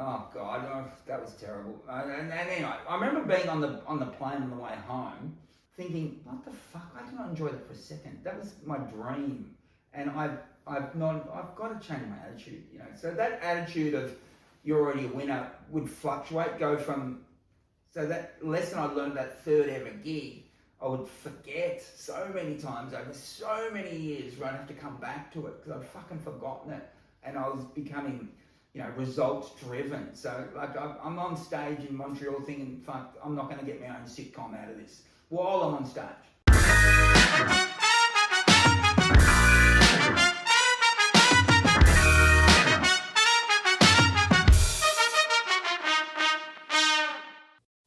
Oh God, that was terrible. And anyway, I remember being on the plane on the way home, thinking, what the fuck? I did not enjoy that for a second. That was my dream, and I've got to change my attitude. So that attitude of you're already a winner would fluctuate, go from. So that lesson I learned that third ever gig, I would forget so many times over so many years where I'd have to come back to it because I'd fucking forgotten it, and I was becoming, results driven. So like I'm on stage in Montreal thinking, fuck, I'm not going to get my own sitcom out of this while I'm on stage.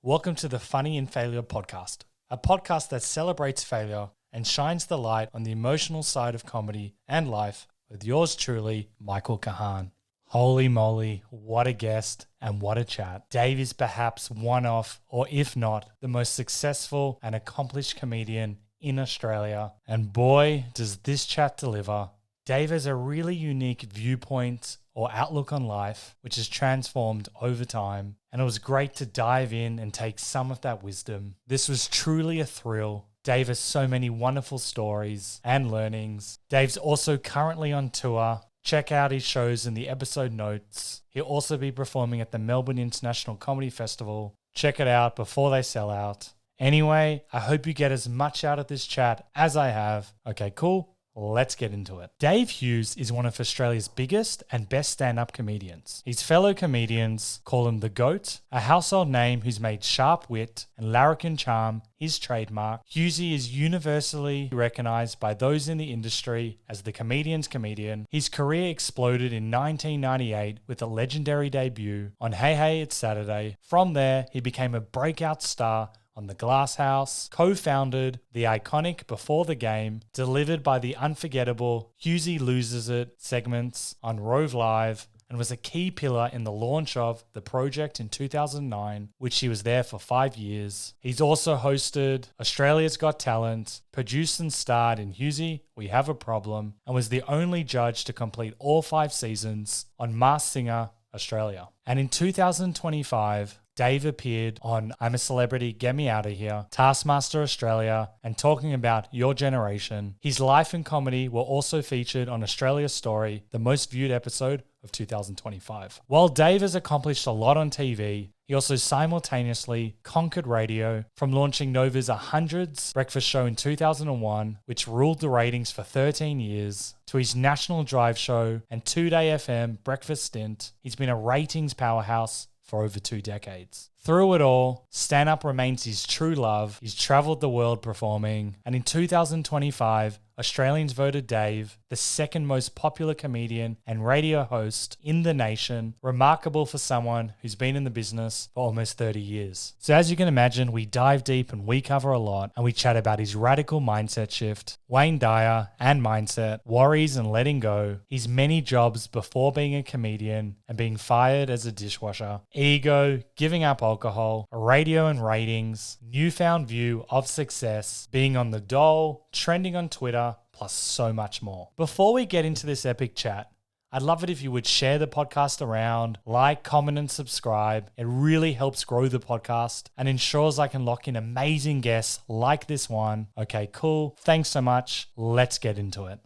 Welcome to the Funny in Failure podcast, a podcast that celebrates failure and shines the light on the emotional side of comedy and life with yours truly, Michael Kahan. Holy moly, what a guest and what a chat. Dave is perhaps one of, or if not, the most successful and accomplished comedian in Australia. And boy, does this chat deliver. Dave has a really unique viewpoint or outlook on life, which has transformed over time. And it was great to dive in and take some of that wisdom. This was truly a thrill. Dave has so many wonderful stories and learnings. Dave's also currently on tour. Check out his shows in the episode notes. He'll also be performing at the Melbourne International Comedy Festival. Check it out before they sell out. Anyway, I hope you get as much out of this chat as I have. Okay, cool. Let's get into it. Dave Hughes is one of Australia's biggest and best stand-up comedians. His fellow comedians call him the GOAT, a household name who's made sharp wit and larrikin charm his trademark. Hughesy is universally recognised by those in the industry as the comedian's comedian. His career exploded in 1998 with a legendary debut on Hey Hey It's Saturday. From there, he became a breakout star on the Glasshouse, co-founded the iconic Before the Game, delivered by the unforgettable Hughesy Loses It segments on Rove Live, and was a key pillar in the launch of The Project in 2009, which he was there for 5 years. He's also hosted Australia's Got Talent, produced and starred in Hughesy, We Have a Problem, and was the only judge to complete all 5 seasons on Masked Singer Australia. And in 2025, Dave appeared on I'm a Celebrity, Get Me Out of Here, Taskmaster Australia, and Talkin Bout Your Generation. His life and comedy were also featured on Australia's Story, the most viewed episode of 2025. While Dave has accomplished a lot on TV, he also simultaneously conquered radio, from launching Nova's 100s breakfast show in 2001, which ruled the ratings for 13 years, to his national drive show and 2-day FM breakfast stint. He's been a ratings powerhouse for over 2 decades. Through it all, stand-up remains his true love. He's travelled the world performing, and in 2025, Australians voted Dave the second most popular comedian and radio host in the nation, remarkable for someone who's been in the business for almost 30 years. So as you can imagine, we dive deep and we cover a lot, and we chat about his radical mindset shift, Wayne Dyer and mindset, worries and letting go, his many jobs before being a comedian and being fired as a dishwasher, ego, giving up alcohol, radio and ratings, newfound view of success, being on the dole, trending on Twitter, plus so much more. Before we get into this epic chat, I'd love it if you would share the podcast around, like, comment, and subscribe. It really helps grow the podcast and ensures I can lock in amazing guests like this one. Okay, cool. Thanks so much. Let's get into it.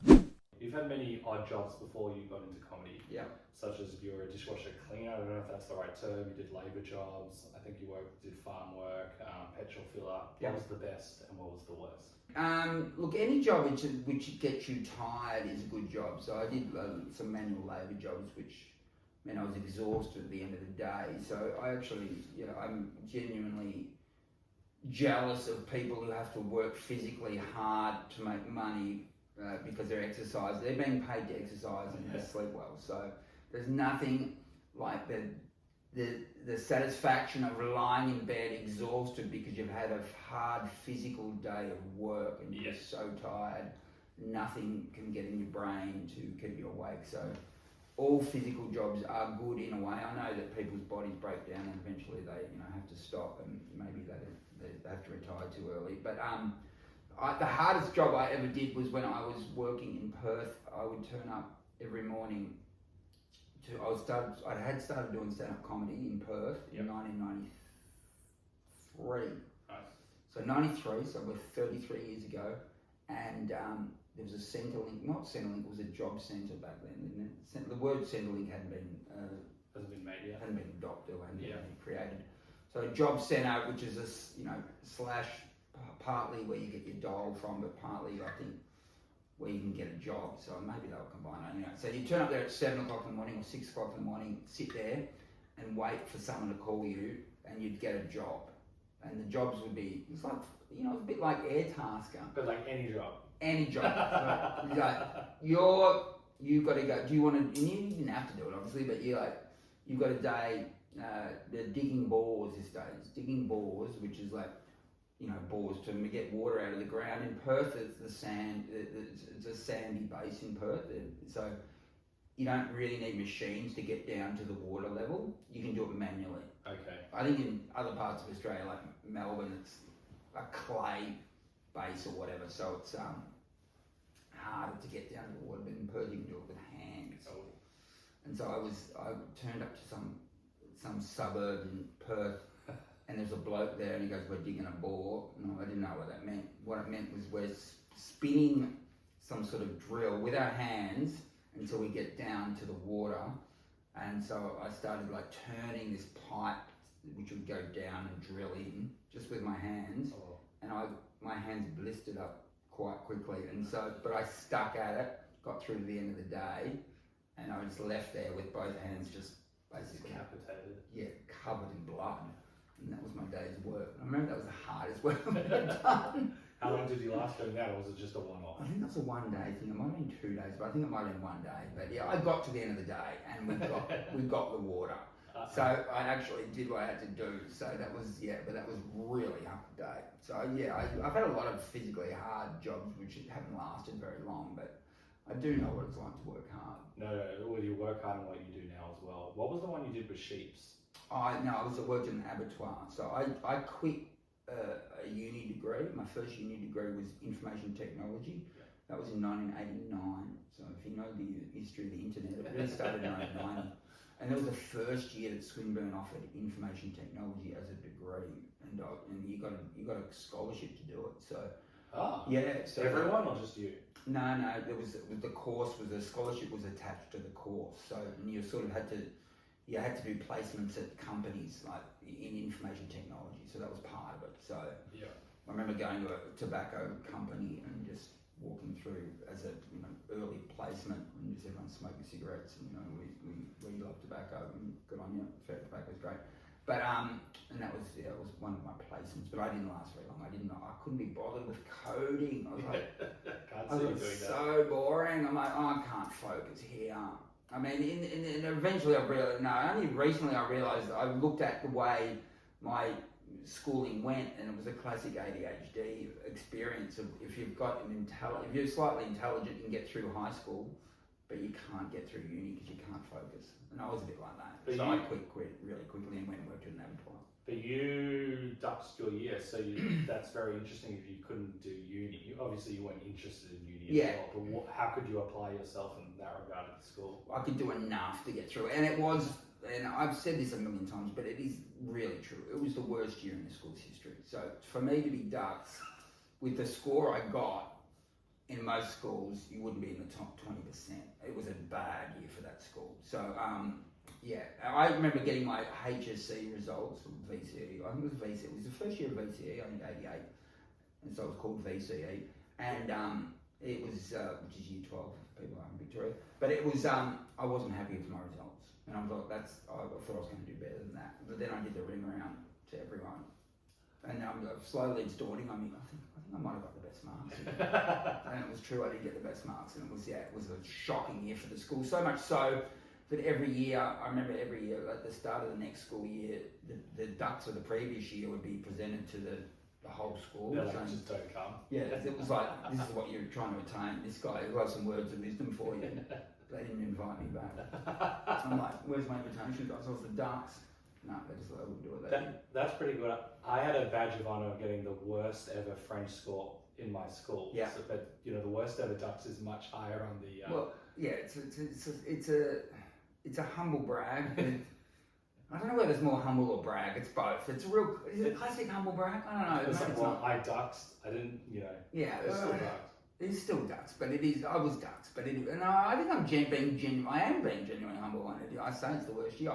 You've had many odd jobs before you got into comedy. Yeah. Such as you were a dishwasher cleaner, I don't know if that's the right term, you did labour jobs, I think you did farm work, petrol filler. What was the best and what was the worst? Look, any job which gets you tired is a good job. So I did some manual labour jobs, which meant I was exhausted at the end of the day. So I actually, I'm genuinely jealous of people who have to work physically hard to make money because they're exercising. They're being paid to exercise and to sleep well. So there's nothing like the satisfaction of lying in bed exhausted because you've had a hard physical day of work and you're so tired, nothing can get in your brain to keep you awake. So all physical jobs are good in a way. I know that people's bodies break down and eventually they have to stop and maybe they have to retire too early. But the hardest job I ever did was when I was working in Perth. I would turn up every morning I had started doing stand-up comedy in Perth in 1993. Nice. So 93, so we're 33 years ago, and there was a Centrelink, not Centrelink, it was a job centre back then, didn't it? The word Centrelink hadn't been Hasn't been made yet. hadn't been adopted or hadn't been created. So a job centre, which is a slash partly where you get your dole from, but partly I think where you can get a job. So maybe they'll combine it. Anyway, so you turn up there at 7 o'clock in the morning or 6 o'clock in the morning, sit there and wait for someone to call you, and you'd get a job. And the jobs would be, it's like, a bit like Airtasker. But like any job. Any job. You've got to go, do you want to, and you didn't have to do it obviously, but you've got a day, they're digging bores these days. Digging bores, which is like, bores to get water out of the ground. In Perth, it's the sand, it's a sandy base in Perth, so you don't really need machines to get down to the water level. You can do it manually. Okay. I think in other parts of Australia, like Melbourne, it's a clay base or whatever, so it's harder to get down to the water, but in Perth you can do it with hands. Oh. And so I turned up to some suburb in Perth, and there's a bloke there, and he goes, "We're digging a bore." No, I didn't know what that meant. What it meant was we're spinning some sort of drill with our hands until we get down to the water. And so I started like turning this pipe, which would go down and drill in, just with my hands. Oh. And my hands blistered up quite quickly. And so, but I stuck at it, got through to the end of the day, and I was left there with both hands just basically Decapitated. Yeah, covered in blood. And that was my day's work. I remember that was the hardest work I've ever done. How long did you last doing that, or was it just a one-off? I think that's a 1 day thing. It might have been 2 days, but I think it might have been 1 day. But yeah, I got to the end of the day and we got the water. So I actually did what I had to do. So that was but that was really up to date. So yeah, I've had a lot of physically hard jobs which haven't lasted very long, but I do know what it's like to work hard. No, well, you work hard on what you do now as well. What was the one you did with sheeps? I worked in an abattoir. So I quit a uni degree. My first uni degree was information technology. Yeah. That was in 1989. So if you know the history of the internet, it really started in 1990. And that was the first year that Swinburne offered information technology as a degree, and you got a scholarship to do it. So yeah, so everyone or just you? No, there was the course was a scholarship was attached to the course. So and you sort of had to do placements at companies like in information technology. So that was part of it. So yeah, I remember going to a tobacco company and just walking through as a early placement and just everyone smoking cigarettes, and we love tobacco and good on you. Fair tobacco's great. But and that was it was one of my placements, but I didn't last very long. I couldn't be bothered with coding. I was like so boring. I'm like, I can't focus here. I mean, and eventually only recently I realised I looked at the way my schooling went, and it was a classic ADHD experience of if you're slightly intelligent, you can get through high school, but you can't get through uni because you can't focus. And I was a bit like that. I quit really quickly and went and worked in an abattoir. But you duxed your year, so that's very interesting if you couldn't do uni. Obviously you weren't interested in uni as well, but how could you apply yourself in that regard at school? I could do enough to get through it, and it was, and I've said this a million times, but it is really true. It was the worst year in the school's history. So for me to be duxed with the score I got in most schools, you wouldn't be in the top 20%. It was a bad year for that school. So I remember getting my HSC results from VCE. I think it was VCE. It was the first year of VCE, I think 88, and so it was called VCE. And it was which is year 12 for people in Victoria. But it was I wasn't happy with my results, and I thought I thought I was going to do better than that. But then I did the ring around to everyone, and slowly it's dawning on me. I think I might have got the best marks. And it was true, I did get the best marks, and it was a shocking year for the school. So much so that every year, I remember every year at the start of the next school year, the ducks of the previous year would be presented to the whole school. Yeah, like, just don't come. Yeah, it was like, this is what you're trying to attain. This guy who has some words of wisdom for you. They didn't invite me back. I'm like, where's my invitation? I was the ducks. No, they just wouldn't do it. That's pretty good. I had a badge of honour of getting the worst ever French score in my school. Yeah. So, but the worst ever ducks is much higher on the. Well, yeah, it's a humble brag. But I don't know whether it's more humble or brag. It's both. It's a real. Is it a classic humble brag? I don't know. It's Maybe like, it's well, not. I ducked. I didn't, Yeah, it's still ducked. it's still ducks, but it is. I was ducks, but it. And I think I'm being genuine. I am being genuinely humble on it. I say it's the worst year.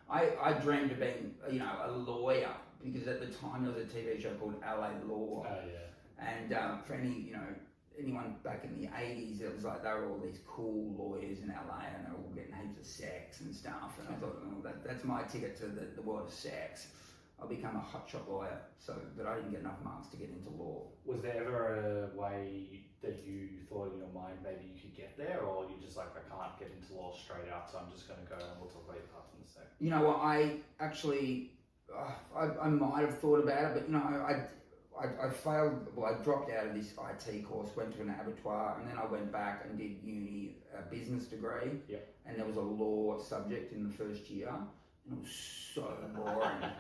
I dreamed of being, a lawyer because at the time there was a TV show called LA Law. Oh yeah. And for anyone back in the 80s, it was like they were all these cool lawyers in LA and they were all getting heaps of sex and stuff. And I thought, that's my ticket to the world of sex. I'll become a hotshot lawyer. But I didn't get enough marks to get into law. Was there ever a way that you thought in your mind maybe you could get there, or you just like, I can't get into law straight out, so I'm just going to go and we'll talk about your path in a sec? You know what? I actually, I might have thought about it, but I failed. Well, I dropped out of this IT course, went to an abattoir, and then I went back and did uni, a business degree. Yep. And there was a law subject in the first year, and it was so boring.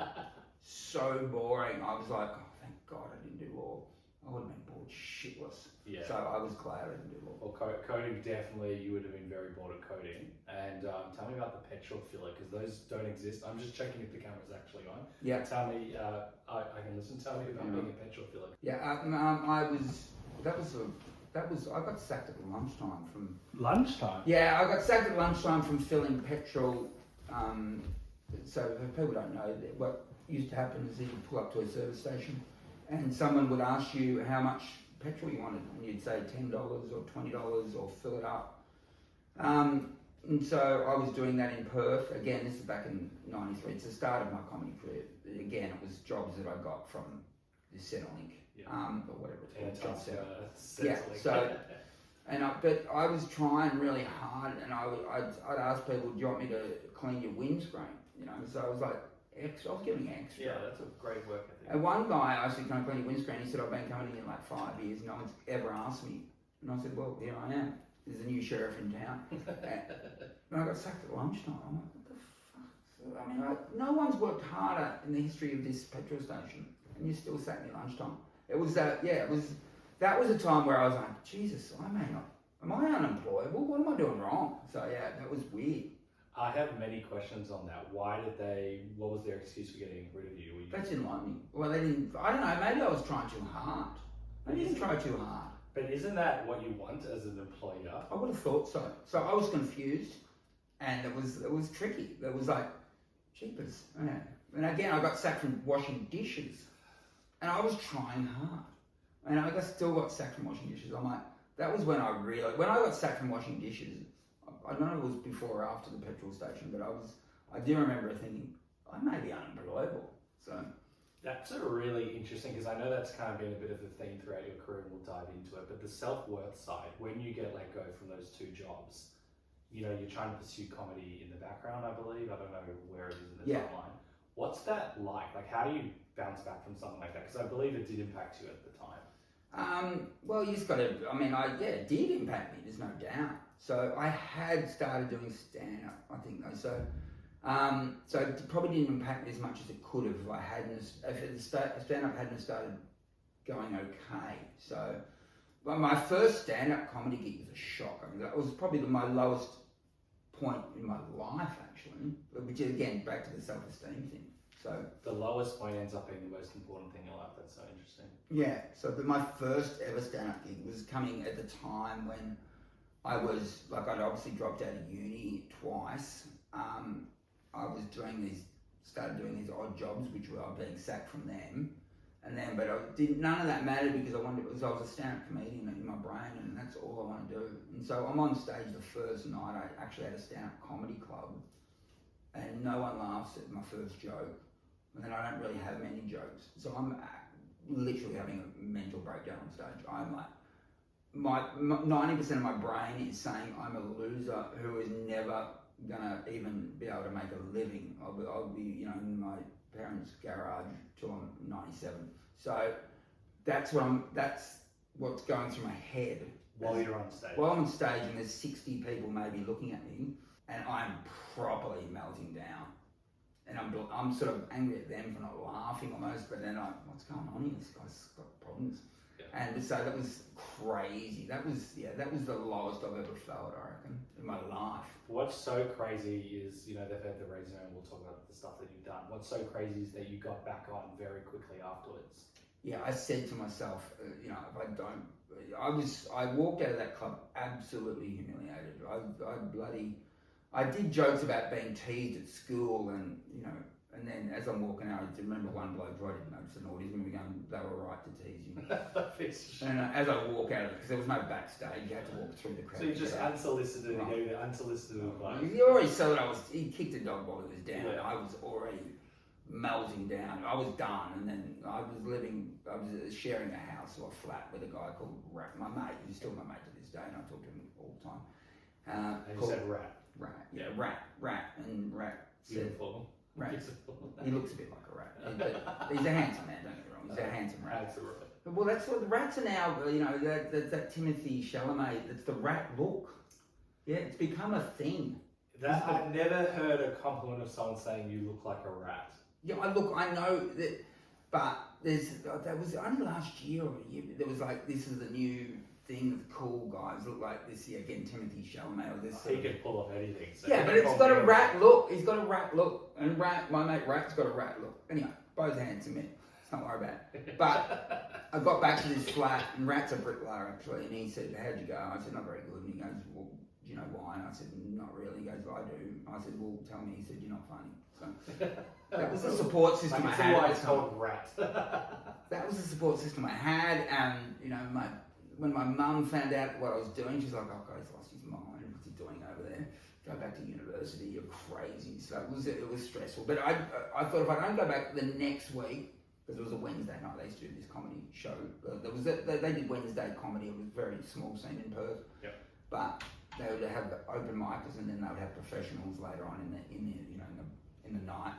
So boring. I was like, oh, thank God I didn't do law. I would have been bored shitless. Yeah. So I was glad I didn't do law. Well, coding, definitely, you would have been very bored of coding. And tell me about the petrol filler, because those don't exist. I'm just checking if the camera's actually on. Yeah. Tell me, I can listen. Tell me about being a petrol filler. Yeah. I got sacked at lunchtime from. Lunchtime? Yeah, I got sacked at lunchtime from filling petrol. So if people don't know, what used to happen is that you'd pull up to a service station and someone would ask you how much petrol you wanted, and you'd say $10 or $20 or fill it up. And so I was doing that in Perth. Again, this is back in '93. It's the start of my comedy career. Again, it was jobs that I got from the Centrelink, or whatever it's called. Yeah. So, but I was trying really hard, and I'd ask people, "Do you want me to clean your windscreen?" So I was like, I was giving extra. Yeah, that's a great work ethic. And one guy asked me, "Can I clean your windscreen?" He said, "I've been coming in like 5 years. No one's ever asked me." And I said, "Well, here I am. There's a new sheriff in town." And I got sacked at lunchtime. I'm like, what the fuck? So, I mean, no one's worked harder in the history of this petrol station, and you still sacked me at lunchtime. It was that was a time where I was like, Jesus, am I unemployable? What am I doing wrong? So yeah, that was weird. I have many questions on that. What was their excuse for getting rid of you? They didn't like me. Well, they didn't, I don't know, maybe I was trying too hard. I didn't try too hard. But isn't that what you want as an employer? I would have thought so. So I was confused, and it was tricky. It was like, jeepers. Yeah. And again, I got sacked from washing dishes, and I was trying hard. And I still got sacked from washing dishes. I'm like, that was when I got sacked from washing dishes. I don't know if it was before or after the petrol station, but I do remember thinking, I may be unemployable. So that's a really interesting, because I know that's kind of been a bit of a theme throughout your career, and we'll dive into it. But the self-worth side, when you get let go from those two jobs, you're trying to pursue comedy in the background, I believe. I don't know where it is in the timeline. What's that like? Like, how do you bounce back from something like that? Because I believe it did impact you at the time. Well, you just got to, it did impact me, there's no doubt. So I had started doing stand-up, I think though. So it probably didn't impact me as much as it could have if stand-up hadn't started going okay. So, well, my first stand-up comedy gig was a shock. That was probably my lowest point in my life, actually. Which is, again, back to the self-esteem thing. So the lowest point ends up being the most important thing in your life. That's so interesting. Yeah. So my first ever stand-up gig was coming at the time when I was, I'd obviously dropped out of uni twice. I was started doing these odd jobs, which I was being sacked from them. But none of that mattered because I was a stand-up comedian in my brain, and that's all I want to do. And so I'm on stage the first night. I actually had a stand-up comedy club, and no one laughs at my first joke. And then I don't really have many jokes. So I'm literally having a mental breakdown on stage. I'm like, 90% of my brain is saying I'm a loser who is never gonna even be able to make a living. I'll be in my parents' garage till I'm 97. So that's what's going through my head. While you're on stage? While I'm on stage and there's 60 people maybe looking at me, and I'm properly melting down. And I'm sort of angry at them for not laughing almost, but then what's going on here? This guy's got problems. And so that was crazy. That was the lowest I've ever felt, I reckon, in my life. What's so crazy is, they've heard the resume and we'll talk about the stuff that you've done. What's so crazy is that you got back on very quickly afterwards. Yeah, I said to myself, if I don't, I walked out of that club absolutely humiliated. I did jokes about being teased at school and then as I'm walking out, I remember one bloke who I didn't notice an autism, going, they were right to tease you. And as I walk out of it, because there was no backstage, you had to walk through the crowd. So you just unsolicited, right. You gave the unsolicited advice. He already saw that he kicked a dog while he was down. Yeah. I was already melting down. I was done, and then I was sharing a house or a flat with a guy called Rat, my mate, who's still my mate to this day, and I talk to him all the time. And you said Rat. Rat, yeah, Rat, and Rat said, Rat. He looks a bit like a rat. He's a handsome man, don't get me wrong. He's a handsome rat. That's a rat. Well, that's what the rats are now, that Timothy Chalamet, that's the rat look. Yeah, it's become a thing. I've never heard a compliment of someone saying you look like a rat. Yeah, I know that, but that was only last year or a year, there was like, this is the new thing with cool guys look like this. Yeah, again, Timothy Chalamet or this. He can pull off anything. So yeah, but it's got a rat look. He's got a rat look, and my mate Rat's got a rat look. Anyway, both handsome men. Let's not worry about it. But I got back to this flat, and Rat's a bricklayer actually, and he said, "How'd you go?" I said, "Not very good." And he goes, "Well, do you know why?" And I said, "Not really." He goes, "I do." I said, "Well, tell me." He said, "You're not funny." So that was the support system I had. Why it's called Rat. That was the support system I had, and when my mum found out what I was doing, she's like, "Oh, God, he's lost his mind. What's he doing over there? Go back to university. You're crazy." So it was stressful. But I thought if I don't go back the next week, because it was a Wednesday night, they used to do this comedy show. They did Wednesday comedy. It was a very small scene in Perth. Yep. But they would have open micers, and then they would have professionals later on in the night.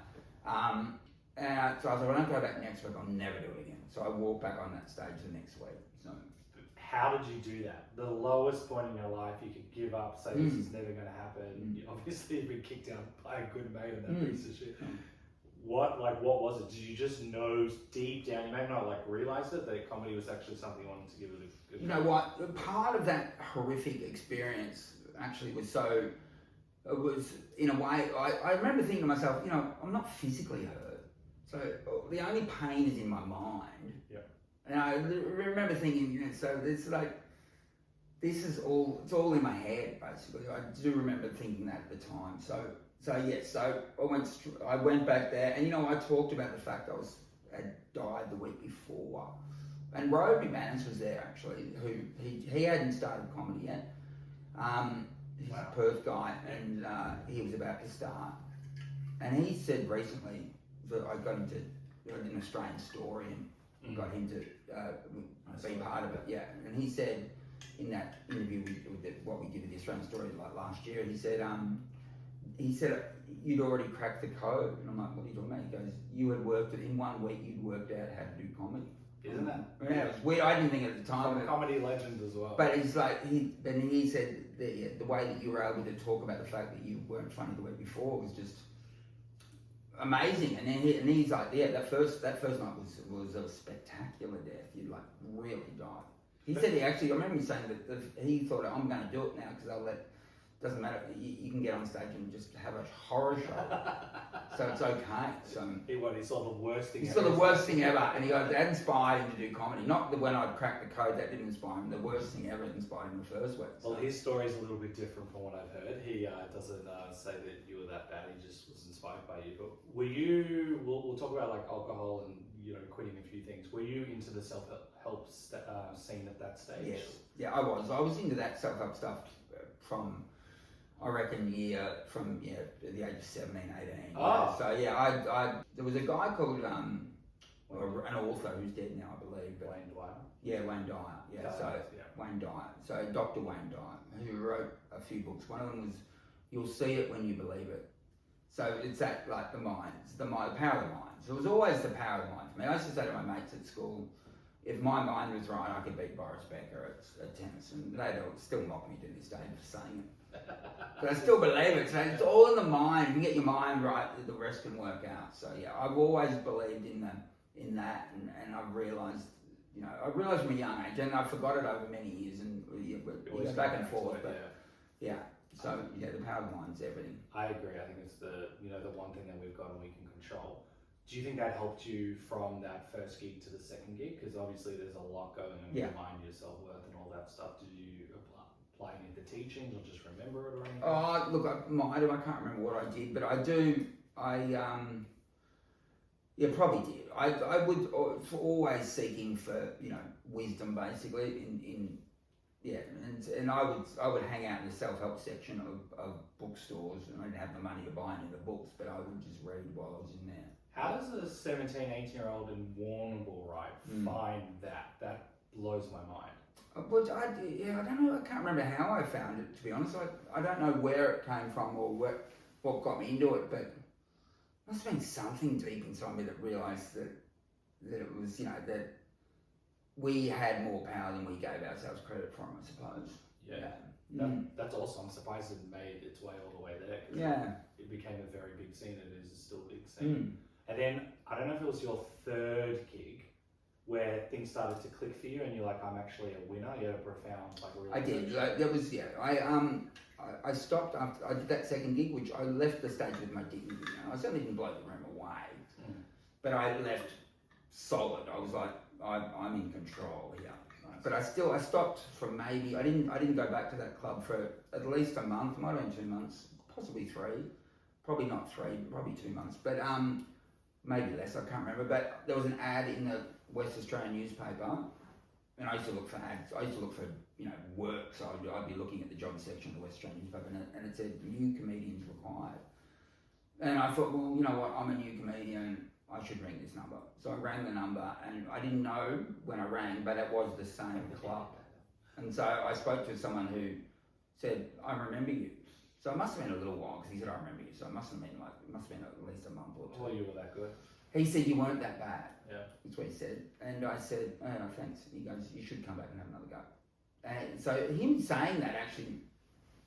So I thought, if I don't go back next week, I'll never do it again. So I walked back on that stage the next week. So. How did you do that? The lowest point in your life, you could give up, say this is never going to happen. Obviously, you've been kicked out by a good mate and that piece of shit. What was it? Did you just know deep down, you may not realize it, that comedy was actually something you wanted to give it a good You know what? Part of that horrific experience actually was it was, in a way, I remember thinking to myself, I'm not physically hurt. So the only pain is in my mind. Yeah. And I remember thinking, so it's like, it's all in my head, basically. I do remember thinking that at the time. So I went back there, and I talked about the fact I had died the week before. And Rove, my manager, was there actually, who he hadn't started comedy yet. He's a Perth guy, and he was about to start. And he said recently that I got him to an Australian story and got him to be part of it. Yeah, and he said in that interview with what we did with the Australian story last year, he said you'd already cracked the code. And I'm like, what are you talking about? He goes, you had worked it in 1 week. You'd worked out how to do comedy. Isn't that? Yeah, it was weird. I didn't think at the time. From a comedy legend as well. But it's like he said that, the way that you were able to talk about the fact that you weren't funny the week before was just amazing. And then he's like, that first night was a spectacular death. You really died. He said I remember him saying that he thought, I'm going to do it now because doesn't matter, you can get on stage and just have a horror show. So it's okay. So he saw the worst thing ever. He saw the worst thing ever, and he goes, that inspired him to do comedy. Not that when I'd cracked the code, that didn't inspire him. The worst thing ever inspired him in the first week. So. Well, his story is a little bit different from what I've heard. He doesn't say that you were that bad. He just was inspired by you. But were you? We'll talk about alcohol and quitting a few things. Were you into the self-help scene at that stage? Yes. Yeah, I was. I was into that self-help stuff from. I reckon from the age of 17, 18. Oh. So I there was a guy called an author who's dead now, I believe. But Wayne Dyer. Yeah, Wayne Dyer. Yeah, Wayne Dyer. So Dr. Wayne Dyer, who wrote a few books. One of them was You'll See It When You Believe It. So it's that the mind. It's the power of the mind. So it was always the power of the mind for me. I used to say to my mates at school, if my mind was right, I could beat Boris Becker at tennis, and they'd still mock me to this day for saying it. But I still believe it. So it's all in the mind. If you get your mind right, the rest can work out. So yeah, I've always believed in that, and I've realised you know, I realised from a young age, and I forgot it over many years, and it goes back and forth. But yeah, so yeah, the power of the mind's everything. I agree. I think it's the one thing that we've got and we can control. Do you think that helped you from that first gig to the second gig? Because obviously there's a lot going on in your mind, your self-worth and all that stuff. Did you apply any of the teachings or just remember it or anything? Oh, look, I can't remember what I did, but I do. Yeah, probably did. I would for always seeking for wisdom basically and I would hang out in the self-help section of bookstores, and I didn't have the money to buy any of the books, but I would just read while I was in there. How does a 17, 18-year-old in Warrnambool, find that? That blows my mind. But I don't know. I can't remember how I found it, to be honest. I don't know where it came from or what got me into it, but it must have been something deep inside me that realised that it was, that we had more power than we gave ourselves credit for, I suppose. Yeah. That's awesome. I'm surprised it made its way all the way there. It became a very big scene. It is still a big scene. And then, I don't know if it was your third gig where things started to click for you and you're like, I'm actually a winner. You had a profound realization. I did. There was, I stopped after I did that second gig, which I left the stage with my dignity. I certainly didn't blow the room away, but I left solid. I was like, I'm in control here. But I stopped for maybe, I didn't go back to that club for at least a month, might have been 2 months, possibly 3, probably not 3, probably 2 months, but maybe less, I can't remember. But there was an ad in the West Australian newspaper, and I used to look for ads. I used to look for work, so I'd be looking at the job section of the West Australian newspaper, and it said new comedians required. And I thought, well, you know what, I'm a new comedian, I should ring this number. So I rang the number, and I didn't know when I rang, but it was the same club. And so I spoke to someone who said, I remember you. So it must have been a little while, because he said, I remember you. So it must have been at least a month or 2. Oh, you were that good. He said, you weren't that bad. Yeah. That's what he said. And I said, oh, thanks. He goes, you should come back and have another go. And so him saying that actually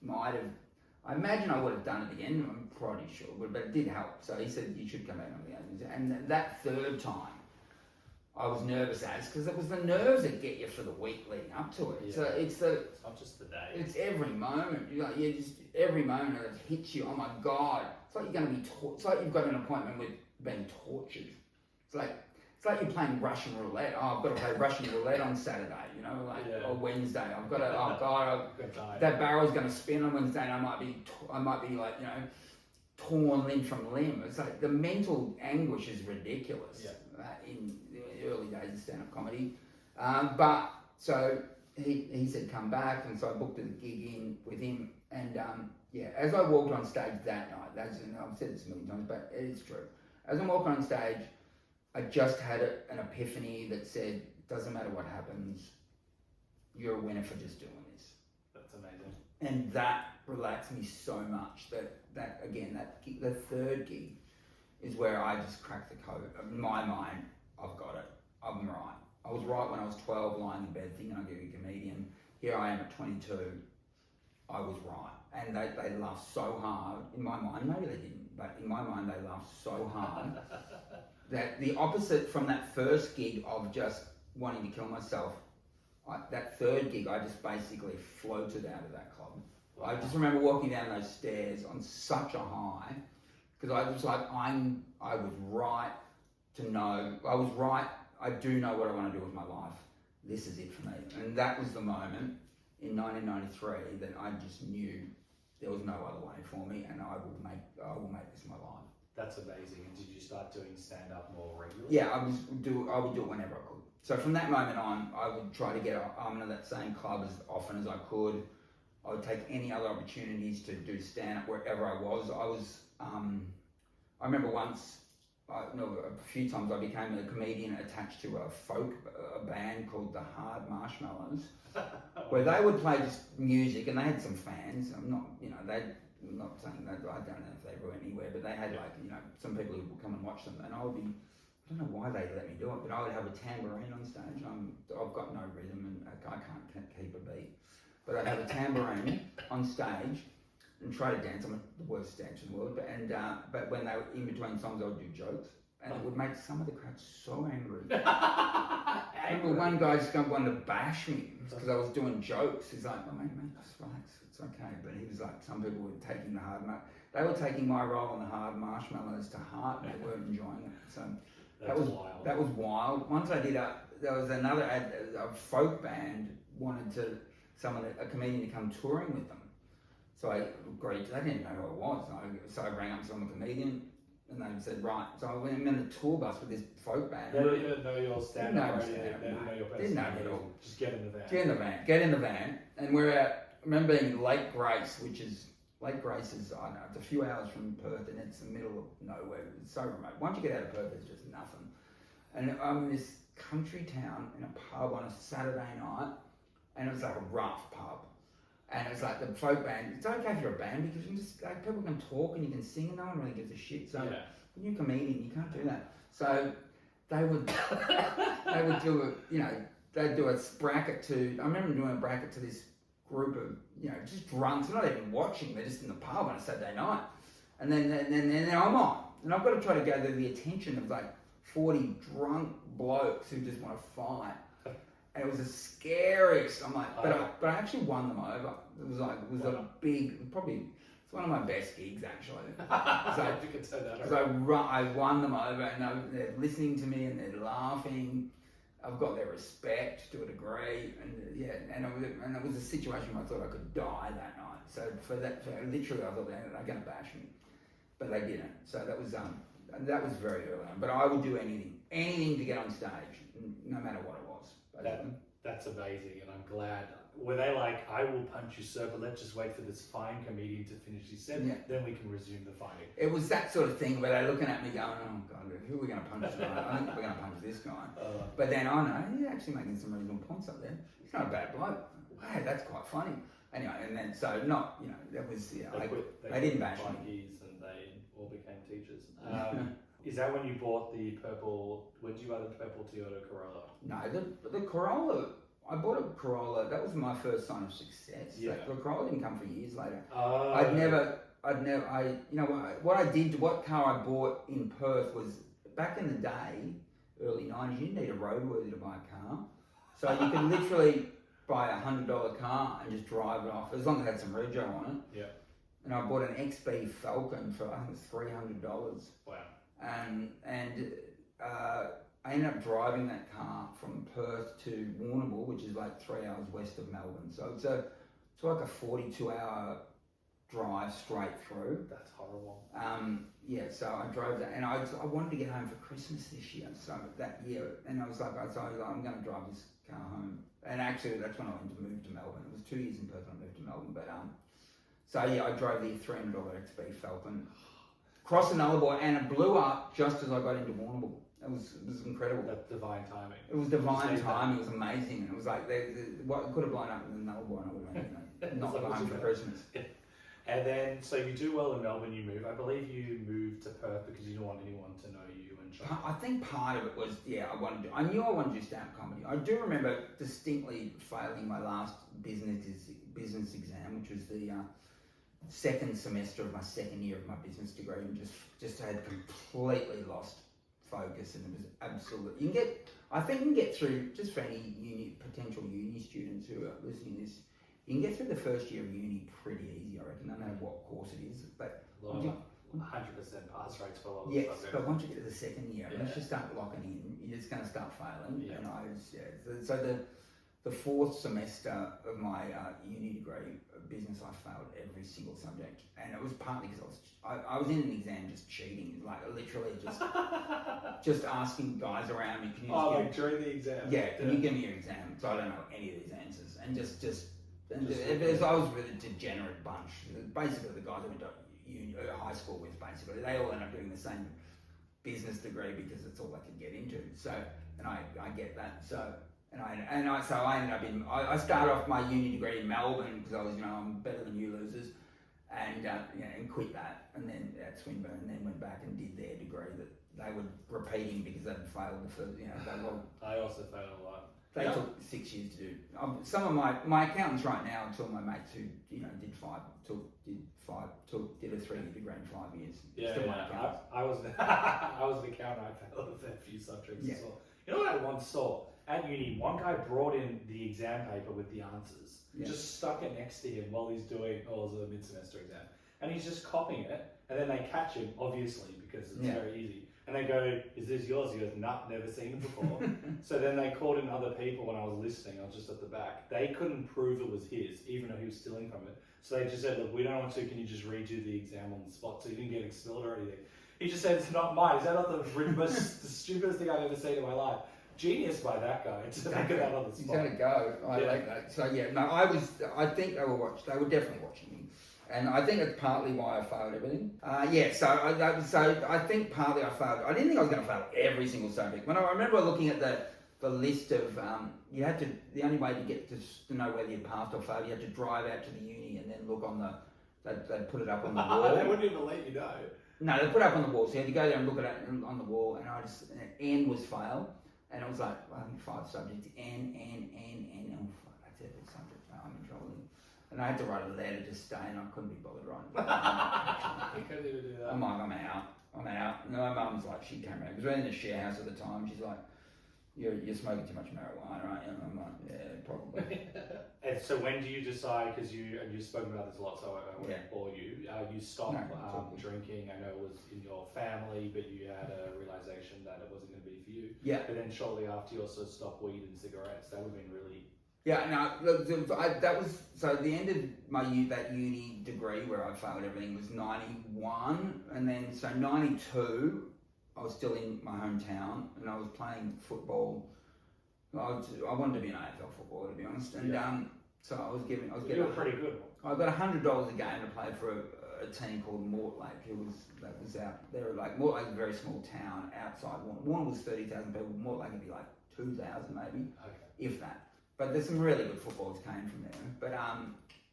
might have, I imagine I would have done it again. I'm pretty sure, but it did help. So he said, you should come back and have another go. And that third time, I was nervous because it was the nerves that get you for the week leading up to it. Yeah. It's not just the day. It's every moment. Just every moment that hits you. Oh my God! It's like you're going to be. It's like you've got an appointment with being tortured. It's like you're playing Russian roulette. Oh, I've got to play Russian roulette on Saturday. Or Wednesday. I've got to. Oh God! That barrel's going to spin on Wednesday, and I might be torn limb from limb. It's like the mental anguish is ridiculous in the early days of stand-up comedy. But so he said come back, and so I booked a gig in with him. And as I walked on stage that night, I've said this a million times, but it is true. As I'm walking on stage, I just had an epiphany that said, doesn't matter what happens, you're a winner for just doing this. That's amazing. And that relaxed me so much that again, the third gig is where I just cracked the code. In my mind, I've got it. I'm right. I was right when I was 12, lying in bed thinking I'd be a comedian. Here I am at 22. I was right. And they laughed so hard. In my mind, maybe they didn't, but in my mind they laughed so hard that the opposite from that first gig of just wanting to kill myself, that third gig, I just basically floated out of that club. Wow. I just remember walking down those stairs on such a high, because I was like, I was right to know, I was right, I do know what I want to do with my life. This is it for me. And that was the moment in 1993 that I just knew there was no other way for me, and I will make this my life. That's amazing. And did you start doing stand-up more regularly? Yeah, I would do it whenever I could. So from that moment on, I would try to get into that same club as often as I could. I would take any other opportunities to do stand-up wherever I was. I remember once, a few times I became a comedian attached to a band called the Hard Marshmallows, where they would play just music, and they had some fans. I'm not saying that, I don't know if they were anywhere, but they had some people who would come and watch them, and I don't know why they let me do it, but I would have a tambourine on stage. I've got no rhythm and I can't keep a beat, but I'd have a tambourine on stage and try to dance. I'm the worst dancer in the world, but when they were in between songs, I would do jokes. and it would make some of the crowd so angry. I remember one guy just wanted to bash me because I was doing jokes. He's like, "Oh, mate, just relax, it's okay." But he was like, some people were taking they were taking my role on the hard marshmallows to heart, and they weren't enjoying it. So that was wild. That was wild. Once I did there was another ad, a folk band wanted a comedian to come touring with them. So I agreed. They didn't know who I was. So I rang up some comedian. And they said, right. So I went in the tour bus with this folk band. They didn't know your stand-up. They didn't know your personality. Didn't know it at all. Just get in the van. Get in the van. And we're at, I remember being in Lake Grace, Lake Grace is, I don't know, it's a few hours from Perth and it's the middle of nowhere. It's so remote. Once you get out of Perth, it's just nothing. And I'm in this country town in a pub on a Saturday night, and it was like a rough pub. And it's like the folk band, it's okay if you're a band because you can just, like, people can talk and you can sing and no one really gives a shit. So when you're a comedian, you can't do that. So they would do they'd do a bracket to, I remember doing a bracket to this group of, just drunks, not even watching, they're just in the pub on a Saturday night. And then I'm on. And I've got to try to gather the attention of like 40 drunk blokes who just want to fight. And it was the scariest. I'm like, but I actually won them over. It was a big, probably, it's one of my best gigs actually. Because I won them over, and they're listening to me and they're laughing. I've got their respect to a degree, and it was a situation where I thought I could die that night. So literally, I thought they're going to bash me, but they didn't. So that was very early on. But I would do anything to get on stage, no matter what it was. That's amazing, and I'm glad. Were they like, I will punch you, sir, but let's just wait for this fine comedian to finish his set, then we can resume the fighting? It was that sort of thing where they're looking at me going, oh God, who are we going to punch tonight? I think we're going to punch this guy. But then I know, he's actually making some reasonable points up there. He's not a bad bloke. Hey, that's quite funny. Anyway, and then, so not, that was, they didn't bash me. And they all became teachers. Is that when you bought the purple, when did you buy the purple Toyota Corolla? No, the Corolla, I bought a Corolla, that was my first sign of success. Yeah. The Corolla didn't come for years later. What car I bought in Perth was, back in the day, early 90s, you didn't need a roadworthy to buy a car. So you could literally buy a $100 car and just drive it off, as long as it had some rego on it. Yeah. And I bought an XB Falcon for, I think it was $300. Wow. And I ended up driving that car from Perth to Warrnambool, which is like 3 hours west of Melbourne. So it's like a 42-hour drive straight through. That's horrible. So I drove that, and I wanted to get home for Christmas this year. So that year, and I was like, I'm going to drive this car home. And actually, that's when I went to move to Melbourne. It was 2 years in Perth when I moved to Melbourne. But I drove the $300 XB Falcon across the Nullarbor, and it blew up just as I got into Warrnambool. It was incredible. That's divine timing. It was divine timing. It was amazing, and it was like what could have blown up in the Nullarbor, and I would have not gone home for Christmas. Yeah. And then, so you do well in Melbourne. You move. I believe you moved to Perth because you didn't want anyone to know you and China. I think part of it was I knew I wanted to do stand-up comedy. I do remember distinctly failing my last business exam, which was the second semester of my second year of my business degree, and just had completely lost focus, and it was absolutely. I think you can get through, just for any potential uni students who are listening to this, you can get through the first year of uni pretty easy, I reckon. I don't know what course it is, but 100% pass rates for a lot of yes, but once you get to the second year, once you start locking in, you're just going to start failing. Yeah. And so the fourth semester of my uni degree of business, I failed every single subject, and it was partly because I was in an exam just cheating, like literally just asking guys around me, can you during the exam? Yeah, can you give me your exam? So I don't know any of these answers, and I was with a degenerate bunch. Basically, the guys I went to high school with, basically, they all end up doing the same business degree because it's all they could get into. So, and I get that. So. So I ended up I started off my uni degree in Melbourne because I was, I'm better than you losers, and quit that, and then at Swinburne, and then went back and did their degree that they were repeating because they'd failed the first, I also failed a lot. They took 6 years to do. Some of my accountants right now, until my mates who did a 3-year degree in 5 years. I was I was an accountant. I failed a fair few subjects as well. You know what I once saw at uni? One guy brought in the exam paper with the answers, just stuck it next to him while he's doing. It was a mid-semester exam, and he's just copying it. And then they catch him, obviously, because it's very easy. And they go, "Is this yours?" He goes, "Nah, never seen it before." So then they called in other people when I was listening. I was just at the back. They couldn't prove it was his, even though he was stealing from it. So they just said, "Look, we don't want to. Can you just redo the exam on the spot?" So he didn't get expelled or anything. He just said, "It's not mine." Is that not the stupidest thing I've ever seen in my life? Genius by that guy to figure that on the spot. He's gonna go. I like that. So I think they were definitely watching me. And I think it's partly why I failed everything. So I think partly I failed. I didn't think I was going to fail every single subject. When I remember looking at the list of, the only way to get to know whether you passed or failed, you had to drive out to the uni and then look on they'd put it up on the wall. They wouldn't even let you know. No, they put it up on the wall. So you had to go there and look at it on the wall. And N was fail. And it was like, I think 5 subjects, N. Oh, fuck, that's every subject. No, I'm in trouble. And I had to write a letter to stay, and I couldn't be bothered writing. You couldn't even do that. I'm like, I'm out. And my mum's like, she came around, because we were in the share house at the time. She's like, you're smoking too much marijuana, aren't you? And I'm like, yeah, probably. And so when do you decide, because you've spoken about this a lot, so I won't bore you, you stopped drinking. I know it was in your family, but you had a realization that it wasn't going to be for you. Yeah. But then shortly after you also stopped weed and cigarettes. That would have been really... Yeah, no, that was, so the end of that uni degree where I failed everything was 91, and then so 92, I was still in my hometown, and I was playing football. I wanted to be an AFL footballer, to be honest, and so I was getting. You were pretty good. I got $100 a game to play for a team called Mortlake, that was out. They were like Mortlake, a very small town outside Warner. Warner was 30,000 people. Mortlake would be like 2,000 maybe, if that. But there's some really good footballers came from there. But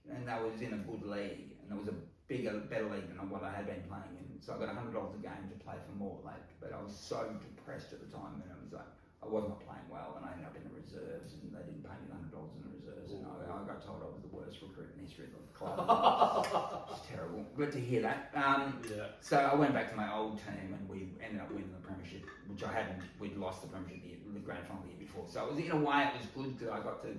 and that was in a good league, and it was a better league than what I had been playing in. So I got $100 a game to play for Mortlake. But I was so depressed at the time, and it was like I wasn't playing well, and I ended up in the reserves, and they didn't pay me $100 in the reserves, and I got told I was the worst recruit in the history of the club. It's terrible. Good to hear that. So I went back to my old team, and we ended up winning the premiership, which I hadn't. We'd lost the premiership the grand final the year before. So it was, in a way, it was good because I got to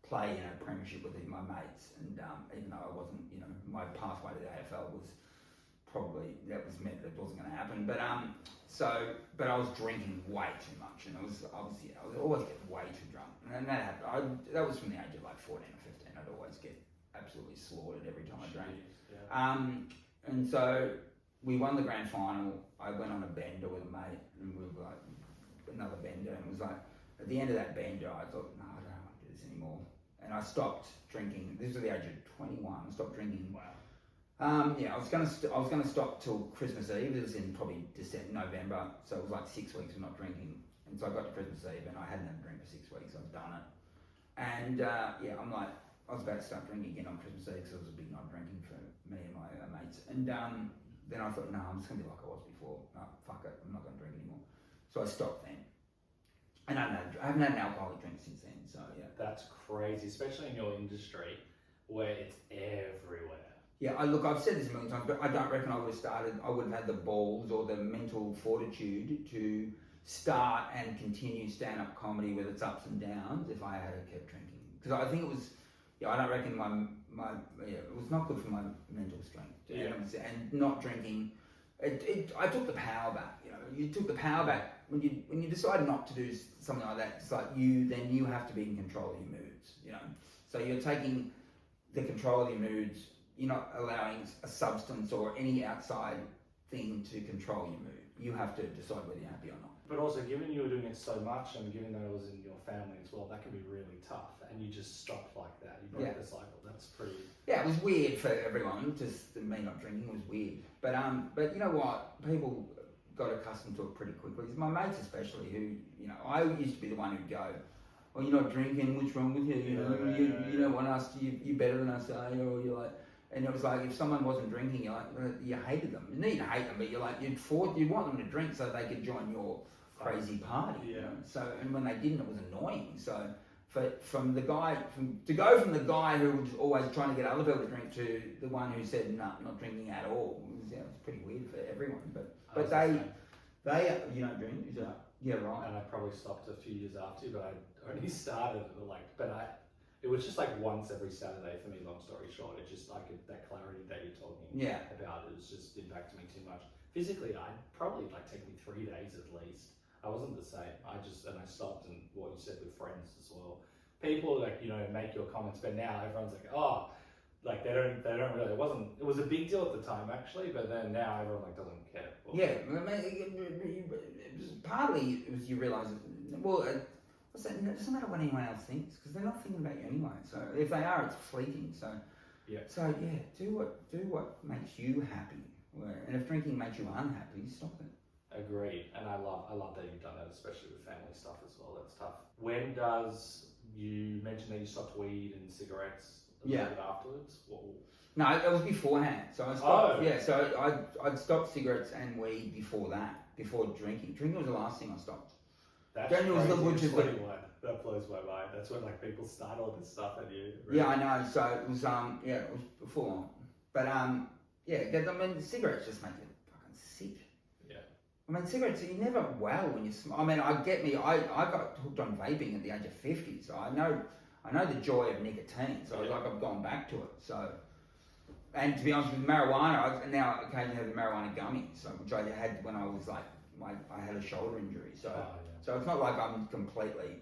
play premiership with my mates, and even though I wasn't, my pathway to the AFL was probably meant that it wasn't going to happen. But but I was drinking way too much, and I would always get way too drunk, and that happened. That was from the age of like 14 or 15. I'd always get absolutely slaughtered every time I drank. And so we won the grand final. I went on a bender with a mate, and we were like another bender, and it was like at the end of that bender, I thought, no, I don't want to do this anymore, and I stopped drinking. This was the age of 21. I stopped drinking. Wow. I was gonna stop till Christmas Eve. It was in probably November, so it was like 6 weeks of not drinking. And so I got to Christmas Eve, and I hadn't had a drink for 6 weeks. I've done it, and I'm like, I was about to start drinking again on Christmas Eve because it was a big night drinking for me and my mates. And then I thought, no, I'm just gonna be like I was before. No, fuck it, I'm not gonna drink anymore. So I stopped then, and I haven't had an alcoholic drink since then. So yeah, that's crazy, especially in your industry where it's everywhere. Yeah, I've said this a million times, but I don't reckon I would have had the balls or the mental fortitude to start and continue stand-up comedy with its ups and downs if I had kept drinking. Because I think it was, I don't reckon it was not good for my mental strength. Yeah. And not drinking, I took the power back. You took the power back when you decide not to do something like that. It's like you have to be in control of your moods. So you're taking the control of your moods. You're not allowing a substance or any outside thing to control your mood. You have to decide whether you're happy or not. But also, given you were doing it so much, and given that it was in your family as well, that can be really tough. And you just stopped like that. You broke the cycle. That's pretty. Yeah, it was weird for everyone. Just me not drinking was weird. But you know what? People got accustomed to it pretty quickly. My mates especially, who I used to be the one who'd go, "Oh, you're not drinking. What's wrong with you? You don't want us. You're better than us, are you?" Or you're like. And it was like, if someone wasn't drinking, you hated them. You didn't hate them, but you'd want them to drink so they could join your crazy party. Yeah. You know? So, and when they didn't, it was annoying. So, from the guy from the guy who was always trying to get other people to drink to the one who said no, not drinking at all, it was pretty weird for everyone. But they you don't drink, is it? Yeah, right. And I probably stopped a few years after, but I only started it was just like once every Saturday for me. Long story short, it just that clarity that you're talking about, it was just impacted me too much. Physically, I'd probably take me 3 days at least. I wasn't the same. I stopped, and what you said with friends as well. People make your comments, but now everyone's like, oh, they don't really. It was a big deal at the time actually, but then now everyone doesn't care. Yeah, it was partly it was you realise what's that? It doesn't matter what anyone else thinks because they're not thinking about you anyway. So if they are, it's fleeting. So do what makes you happy. And if drinking makes you unhappy, stop it. Agreed, and I love that you've done that, especially with family stuff as well. That's tough. You mentioned that you stopped weed and cigarettes a little bit afterwards? No, it was beforehand. So I stopped. So I'd stopped cigarettes and weed before that. Before drinking. Drinking was the last thing I stopped. That's crazy. That blows my mind. That's when people start all this stuff at you. Really. Yeah, I know. So it was it was full on. But cigarettes just make you fucking sick. Yeah. I mean, cigarettes, you never when you smoke. I mean, I got hooked on vaping at the age of 50, so I know the joy of nicotine. So I've gone back to it. So, and to be honest with marijuana, I now occasionally have the marijuana gummies, which I had when I was I had a shoulder injury. So it's not like I'm completely,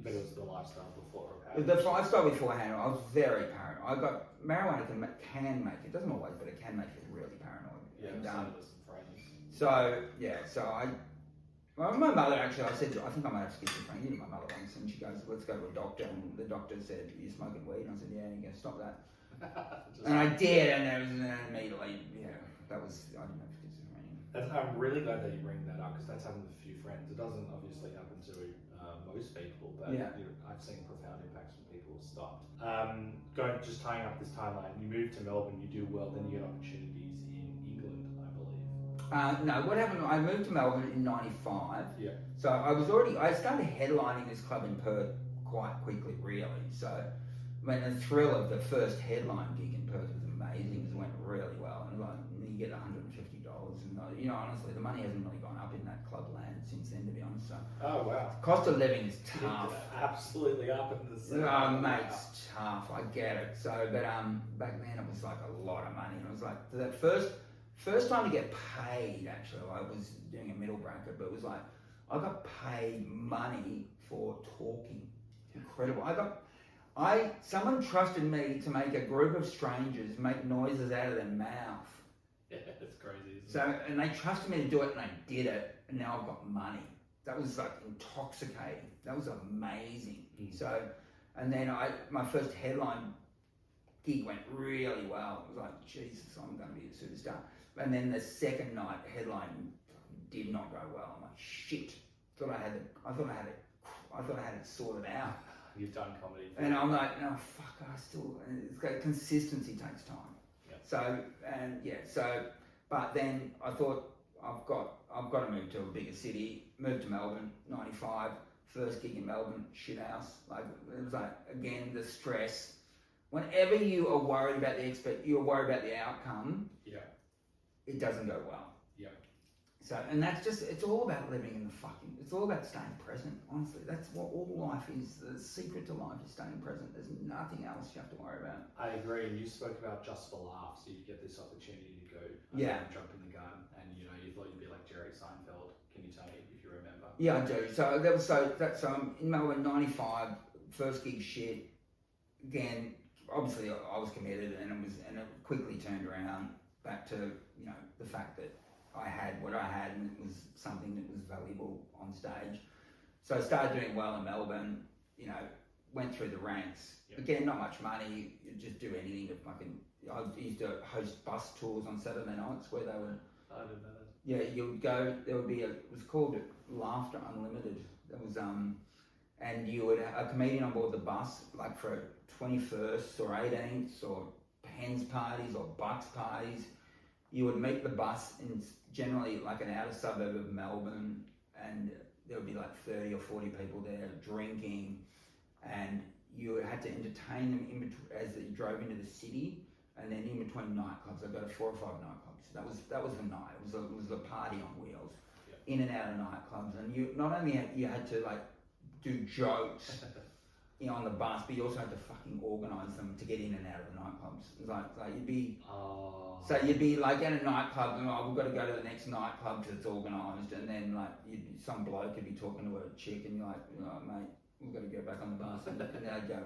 But it was the lifestyle before. The lifestyle beforehand, I was very paranoid. I got marijuana can make it doesn't always, but it can make you really paranoid. Yeah, and, some friends. My mother actually, I said, I think I might have schizophrenia to my mother once, and she goes, let's go to a doctor, and the doctor said, you're smoking weed, and I said, yeah, you're going to stop that. And I did, and there was immediately, that was, I didn't have schizophrenia. I'm really glad that you bring that up, because that's happened with a few friends. It doesn't obviously happen to most people, but I've seen profound impacts when people have stopped. Just tying up this timeline, you moved to Melbourne, you do well, then you get opportunities in England, I believe. No, what happened, I moved to Melbourne in 95. Yeah. So I started headlining this club in Perth quite quickly, really. So, the thrill of the first headline gig in Perth was amazing, because it went really well. And you get $150, and honestly, the money hasn't really gone up in that club land since then, to be honest. So, oh wow. Cost of living is tough. Absolutely up in the city. Oh, mate, it's tough. I get it. So, but back then it was a lot of money, and it was that first time to get paid. Actually, I was doing a middle bracket, but it was I got paid money for talking. Incredible. Someone trusted me to make a group of strangers make noises out of their mouth. Yeah, that's crazy. And they trusted me to do it, and I did it, and now I've got money. That was intoxicating. That was amazing. So, and then my first headline gig went really well. It was Jesus, I'm going to be a superstar. And then the second night headline did not go well. I'm shit. I thought I had it sorted out. You've done comedy. And I'm no, fuck, consistency takes time. Yeah. But then I thought I've got to move to a bigger city. Moved to Melbourne, 95. First gig in Melbourne, shit house. It was again the stress. Whenever you are worried about you're worried about the outcome. Yeah. It doesn't go well. Yeah. So, and it's all about living in it's all about staying present, honestly. That's what all life is. The secret to life is staying present. There's nothing else you have to worry about. I agree, and you spoke about just for laughs. You get this opportunity to go jump in the gun, and you thought you'd be like Jerry Seinfeld. Can you tell me if you remember? Yeah, I do. So I'm in Melbourne, 95, first gig shit. Again, obviously I was committed, and it quickly turned around back to, the fact that I had what I had, and it was something that was valuable on stage. So I started doing well in Melbourne, went through the ranks. Yep. Again, not much money, you just do anything to I used to host bus tours on Saturday nights where they would... I didn't know that. Yeah, you would go, there would be it was called Laughter Unlimited. That was, and you would have a comedian on board the bus, for 21st or 18th or Pens parties or Bucks parties. You would meet the bus in generally an outer suburb of Melbourne, and there would be like 30 or 40 people there drinking, and you had to entertain them in between as you drove into the city, and then in between nightclubs. I've got 4 or 5 nightclubs. That was the night. It was a party on wheels, in and out of nightclubs, and you not only had to like do jokes. On the bus, but you also had to fucking organise them to get in and out of the nightclubs. It was like you'd be, so you'd be like at a nightclub, and we've got to go to the next nightclub because it's organised, and then like some bloke could be talking to a chick, and you're like, mate, we've got to go back on the bus, and they'd go,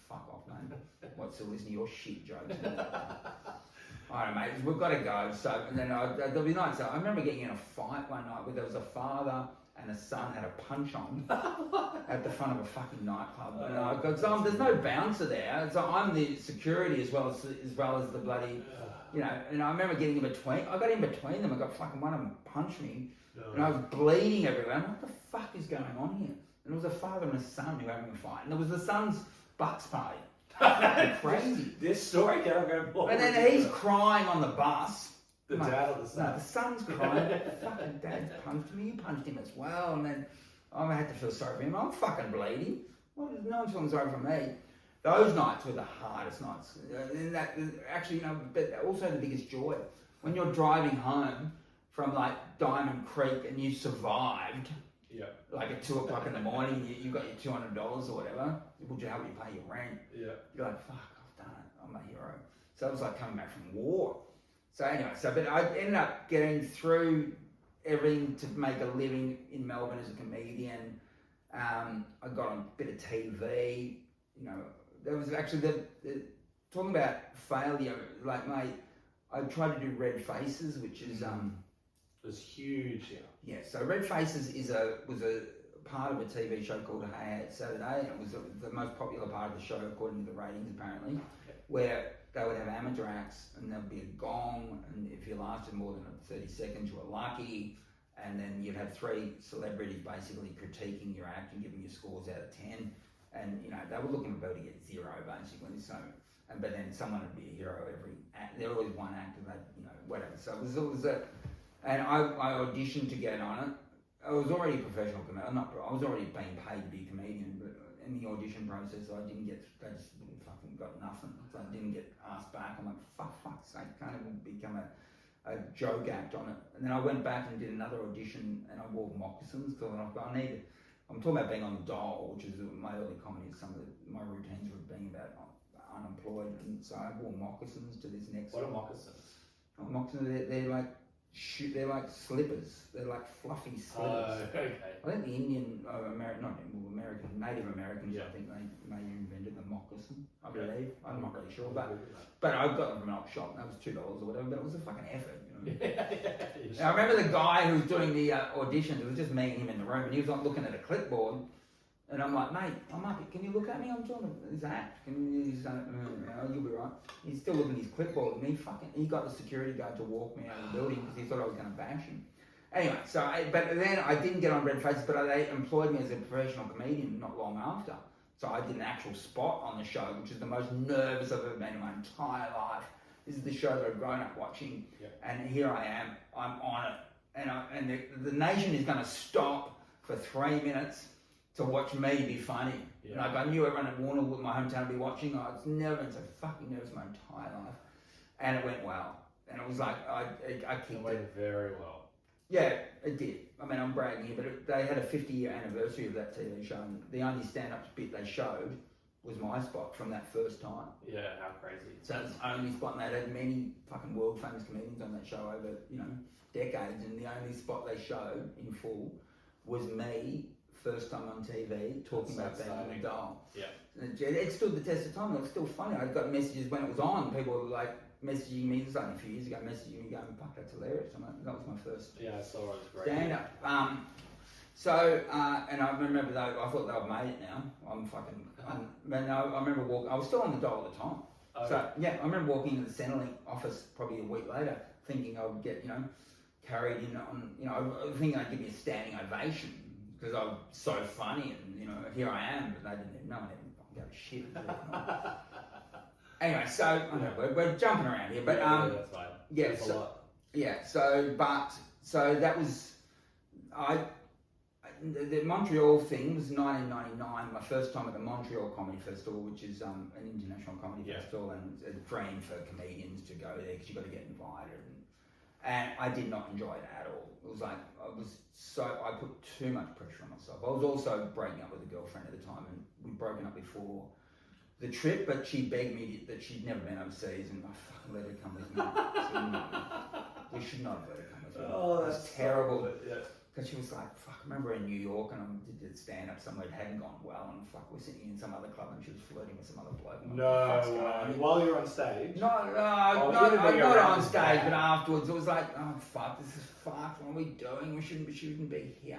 fuck off, mate. What's the listening to your shit jokes? All right, mate, we've got to go. So and then there'll be nights. So I remember getting in a fight one night where there was a father and a son had a punch on at the front of a fucking nightclub. And there's no bouncer there, so I'm the security as well as the bloody, And I remember getting in between. I got in between them. I got fucking one of them punched me, and I was bleeding everywhere. I'm like, what the fuck is going on here? And it was a father and a son who were having a fight, and it was the son's bucks party. Crazy. This story can't go more. And then he's crying on the bus. The dad or the son? No, the son's crying. Fucking dad's punched me. You punched him as well. And then I had to feel sorry for him. I'm fucking bleeding. Well, no one's feeling sorry for me. Those nights were the hardest nights. And that, actually, but also the biggest joy. When you're driving home from like Diamond Creek and you survived, like at 2 o'clock in the morning, you got your $200 or whatever, would you help you pay your rent? You're like, fuck, I've done it. I'm a hero. So it was like coming back from war. So anyway, but I ended up getting through everything to make a living in Melbourne as a comedian. I got on a bit of TV. There was actually the talking about failure. Like, mate, I tried to do Red Faces, which is it was huge. Yeah. So Red Faces was a part of a TV show called Hey It's Saturday, and it was the most popular part of the show according to the ratings, apparently, where they would have amateur acts, and there would be a gong, and if you lasted more than 30 seconds, you were lucky, and then you'd have 3 celebrities basically critiquing your act and giving you scores out of 10, and they were looking for people to get 0 basically. So, but then someone would be a hero every act. There was always one actor that whatever. So it was and I auditioned to get on it. I was already a professional comedian. I was already being paid to be a comedian, but in the audition process, I didn't get. They just fucking got nothing. So I didn't get asked back. I'm like, fuck's sake, can't even become a joke act on it. And then I went back and did another audition, and I wore moccasins because I'm talking about being on the dole, which is my early comedy. Some of my routines were being about unemployed, and so I wore moccasins to this next. What are moccasins? Moccasins, they're like. They're like slippers. They're like fluffy slippers. Okay. I think the Native Americans, I think they may have invented the moccasin, I believe. I'm not really sure, but I got them from an op shop. That was $2 or whatever, but it was a fucking effort. Now, I remember the guy who was doing the auditions. It was just me and him in the room, and he was like looking at a clipboard. And I'm like, mate, can you look at me? I'm doing his act. He's you'll be right. He's still looking at his clipboard, and he got the security guard to walk me out of the building because he thought I was going to bash him. Anyway, but then I didn't get on Red Faces, but they employed me as a professional comedian not long after. So I did an actual spot on the show, which is the most nervous I've ever been in my entire life. This is the show that I've grown up watching, and here I am. I'm on it, and the nation is going to stop for 3 minutes to watch me be funny. Like, I knew everyone at Warner, my hometown, would be watching. I was never been so fucking nervous my entire life. And it went well. And it was like, I kicked it. It went very well. Yeah, it did. I mean, I'm bragging here, but they had a 50-year anniversary of that TV show, and the only stand-up bit they showed was my spot from that first time. Yeah, how crazy. So it's the only spot, and they had many fucking world-famous comedians on that show over, decades, and the only spot they showed in full was me, first time on TV, talking about being in the doll. Yeah. And it stood the test of time. It was still funny. I got messages when it was on. People were like messaging me, this was only a few years ago, messaging me going, fuck, that's hilarious. That was my first I saw it. Was great. stand up. And I remember I thought they'd made it now. I remember walking, I was still on the doll at the time. I remember walking into the Centrelink office probably a week later, thinking I would get, carried in on, I thinking I'd give me a standing ovation because I was so funny and, here I am, but no one ever gave a shit. Anyway, so we're jumping around here, but that's fine. Yeah, so that was the Montreal thing was 1999, my first time at the Montreal Comedy Festival, which is an international comedy festival, and it's a dream for comedians to go there because you've got to get invited. And I did not enjoy it at all. It was like, I put too much pressure on myself. I was also breaking up with a girlfriend at the time, and we'd broken up before the trip, but she begged me that she'd never been overseas, and I fucking let her come with me. We should not have let her come with me. Oh, it that's was terrible. Yeah. Because she was like, fuck, I remember in New York and I did stand up somewhere, it hadn't gone well, and fuck, we're sitting in some other club and she was flirting with some other bloke. No way. While you're on stage? Not on stage, but afterwards. It was like, oh fuck, this is fucked. What are we doing? We shouldn't be here.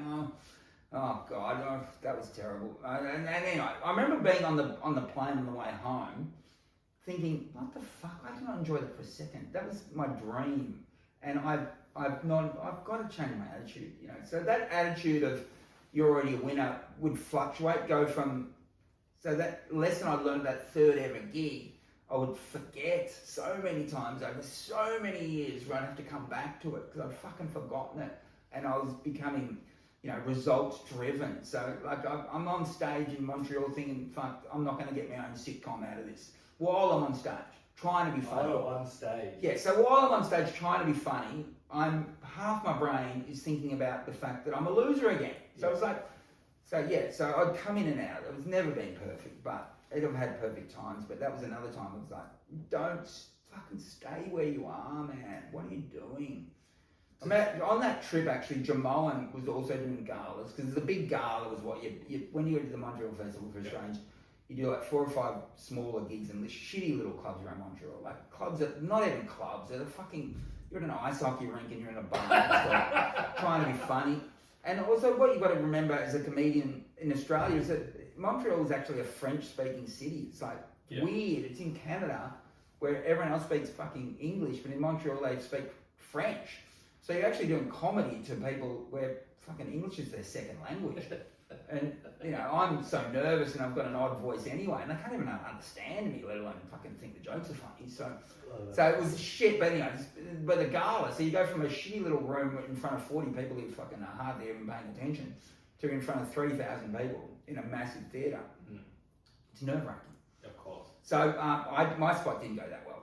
Oh god, that was terrible. And anyway, I remember being on the plane on the way home, thinking, what the fuck? I did not enjoy that for a second. That was my dream, and I've got to change my attitude, you know. So that attitude of you're already a winner would fluctuate, go from, so that lesson I learned that third ever gig, I would forget so many times over so many years where I'd have to come back to it because I'd fucking forgotten it, and I was becoming, you know, results driven. So like I'm on stage in Montreal thinking, fuck, I'm not going to get my own sitcom out of this while I'm on stage trying to be funny. Oh, on stage. Yeah, so while I'm on stage trying to be funny, half my brain is thinking about the fact that I'm a loser again. So it's like, so I'd come in and out. It was never been perfect, but I've had perfect times. But that was another time I was like, don't fucking stay where you are, man. What are you doing? On that trip, actually, Jamoan was also doing galas, because the big gala was what you when you go to the Montreal Festival for Australians, you do like 4 or 5 smaller gigs in the shitty little clubs around Montreal, like clubs that, not even clubs, they're fucking, you're in an ice hockey rink and you're in a bar trying to be funny. And also what you've got to remember as a comedian in Australia is that Montreal is actually a French-speaking city. It's like weird. It's in Canada where everyone else speaks fucking English, but in Montreal they speak French. So you're actually doing comedy to people where fucking English is their second language. And, you know, I'm so nervous and I've got an odd voice anyway, and they can't even understand me, let alone fucking think the jokes are funny. So it was shit, but anyway, but the gala, so you go from a shitty little room in front of 40 people who fucking are hardly even paying attention to in front of 3,000 people in a massive theatre. It's nerve-wracking. Of course. So my spot didn't go that well.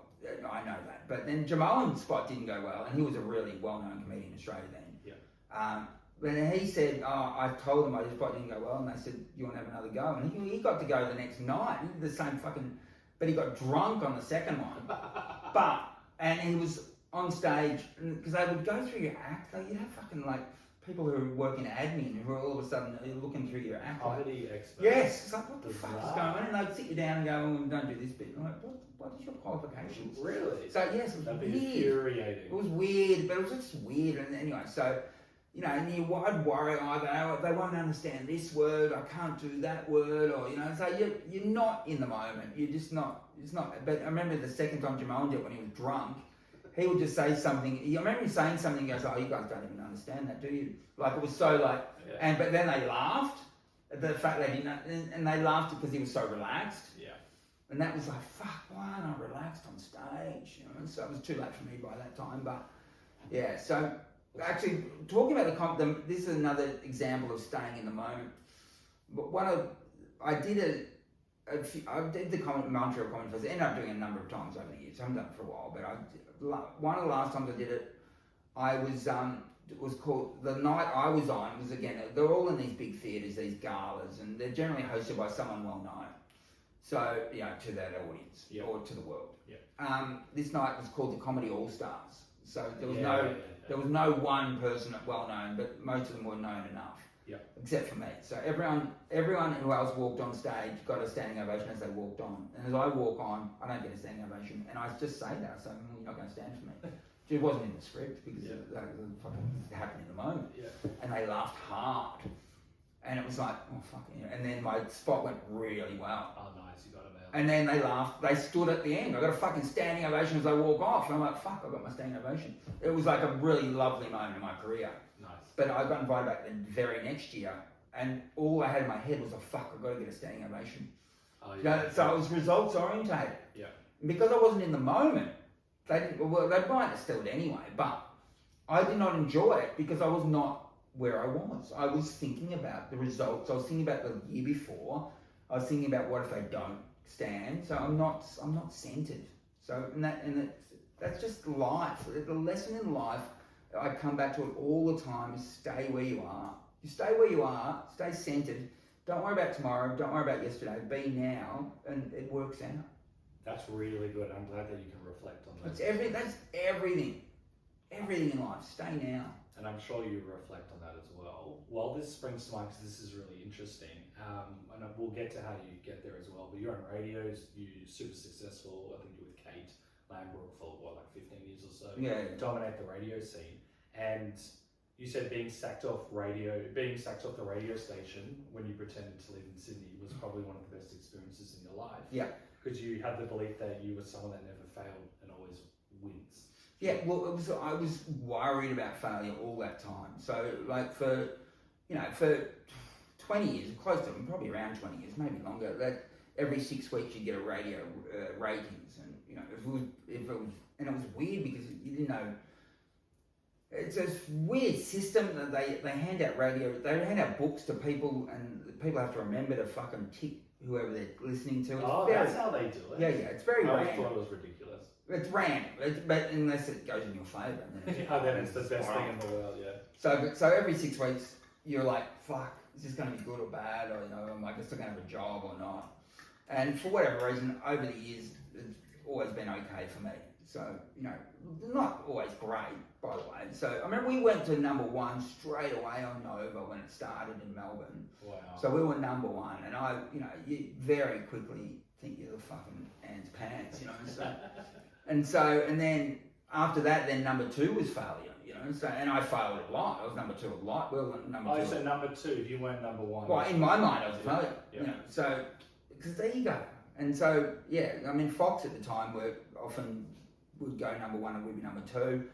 I know that. But then Jamoan's spot didn't go well, and he was a really well-known comedian in Australia then. But he said, I told him his spot didn't go well, and they said, you want to have another go? And he got to go the next night. He did the same fucking, but he got drunk on the second one. And he was on stage, because they would go through your act. You'd have fucking like people who work in admin who are all of a sudden looking through your act. Comedy experts. Yes, it's like, what the fuck is going on? And they'd sit you down and go, oh, don't do this bit. I'm like, what is your qualifications? Really? So yes, it was That'd weird. be infuriating. It was weird, but it was just weird. And anyway, so, you know, and I'd worry, they won't understand this word, I can't do that word, or, you know, so you're not in the moment. You're just not, it's not. But I remember the second time Jamal did it when he was drunk, he would just say something. I remember him saying something. He goes, "Oh, you guys don't even understand that, do you?" Like it was so like, but then they laughed at the fact they didn't, and they laughed because he was so relaxed. Yeah. And that was like, fuck, why aren't I relaxed on stage? You know, so it was too late for me by that time. But yeah, so actually talking about this is another example of staying in the moment. But I did the Montreal Comedy Festival. I ended up doing it a number of times over the years. I haven't done it for a while, but one of the last times I did it, I was it was called, the night I was on was, again, they're all in these big theatres, these galas, and they're generally hosted by someone well known. So, you know, to that audience or to the world. This night was called the Comedy All Stars. So there was there was no one person well known, but most of them were known enough. Except for me. So everyone who else walked on stage got a standing ovation as they walked on. And as I walk on, I don't get a standing ovation. And I just say that, so you're not going to stand for me. It wasn't in the script because it fucking happened in the moment. And they laughed hard. And it was like, oh fuck, you know. And then my spot went really well. Oh nice, you got it out. And then they laughed. They stood at the end. I got a fucking standing ovation as I walk off. And I'm like, fuck, I got my standing ovation. It was like a really lovely moment in my career. Nice. But I got invited back the very next year, and all I had in my head was, fuck, I've got to get a standing ovation. You know, so it was results orientated. And because I wasn't in the moment, they might have still it anyway, but I did not enjoy it because I was not where I was. I was thinking about the results. I was thinking about the year before. I was thinking about what if I don't stand. So I'm not centered. So that's just life. The lesson in life, I come back to it all the time, is stay where you are. You stay where you are, stay centered. Don't worry about tomorrow, don't worry about yesterday, be now, and it works out. That's really good. I'm glad that you can reflect on that. That's everything. Everything in life, stay now. And I'm sure you reflect on that as well. Well, this springs to mind because this is really interesting. And we'll get to how you get there as well. But you're on radios, you're super successful. I think you're with Kate Lambrook for what, like 15 years or so. Yeah. Dominate the radio scene. And you said being sacked off the radio station when you pretended to live in Sydney was probably one of the best experiences in your life. Yeah. Because you had the belief that you were someone that never failed and always wins. Yeah, well, I was worried about failure all that time. So, like, for 20 years, close to probably around 20 years, maybe longer, that every 6 weeks you get a radio ratings, and it was weird because you didn't know. It's a weird system that they hand out they hand out books to people, and people have to remember to fucking tick whoever they're listening to. That's how they do it. Yeah, it's very I always random. thought it was ridiculous. It's random, but unless it goes in your favour. Then it's the best thing in the world, yeah. So every 6 weeks, you're like, fuck, is this going to be good or bad? Or, am I still going to have a job or not? And for whatever reason, over the years, it's always been okay for me. So, not always great, by the way. So, I mean, we went to number 1 straight away on Nova when it started in Melbourne. Wow. So we were number 1, and you very quickly think you're the fucking ants pants, So, and then after that, then number 2 was failure, So, and I failed a lot. I was number 2 a lot. We were number 2. So number 2, if you weren't number 1. Well, in my mind, I was a failure. Yeah. So, because there you go. And so, yeah, I mean, Fox at the time would go number 1 and we'd be number 2.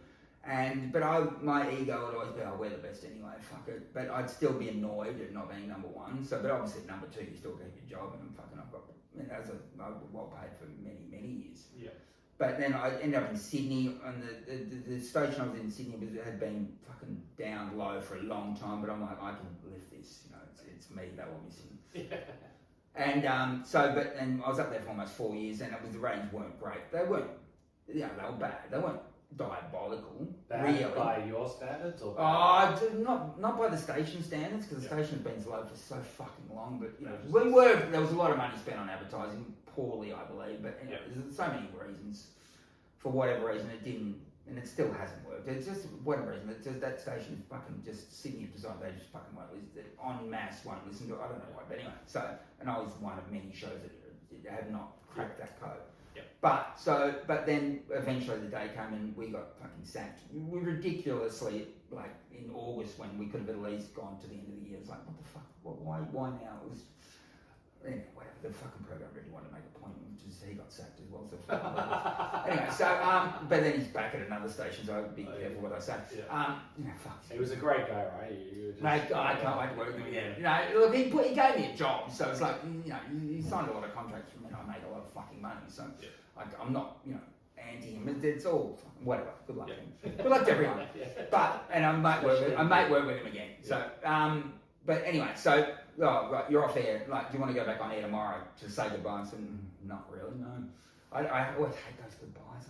But my ego would always be, we're the best anyway, fuck it. But I'd still be annoyed at not being number 1. So, but obviously number 2, you still keep your job, and I was well paid for many, many years. Yeah. But then I ended up in Sydney, and the station I was in Sydney had been fucking down low for a long time. But I'm like, I can lift this, it's me they were missing. Yeah. And I was up there for almost 4 years, and the ratings weren't great. They weren't, they were bad. They weren't diabolical. Bad really. by your standards, or not by the station standards, because the station's been slow for so fucking long. But there was a lot of money spent on advertising, poorly, I believe. But there's so many reasons. For whatever reason, it didn't, and it still hasn't worked. It's just whatever reason. It's just that station is fucking just Sydney have decided they just fucking won't listen. En masse won't listen to it. I don't know why, but anyway. So, and I was one of many shows that have not cracked that code. Yep. But then eventually the day came and we got fucking sacked. We ridiculously, like in August, when we could have at least gone to the end of the year. It was like, what the fuck? Why now? It was anyway, whatever. The fucking program really wanted to make a point, which is he got sacked as well. So anyway, but then he's back at another station, so I'd be careful what I say. Yeah. Fuck. He was a great guy, right? Mate, I can't wait to work with him again. Look, he gave me a job, so it's like, he signed a lot of contracts for me, and I made a lot of fucking money, so I'm not, anti him. It's all whatever. Good luck to him. Good luck to everyone. And I might work with him again. So, but anyway, so right, you're off air. Like, do you want to go back on air tomorrow to say goodbye? I said, not really, no. I always hate those goodbyes.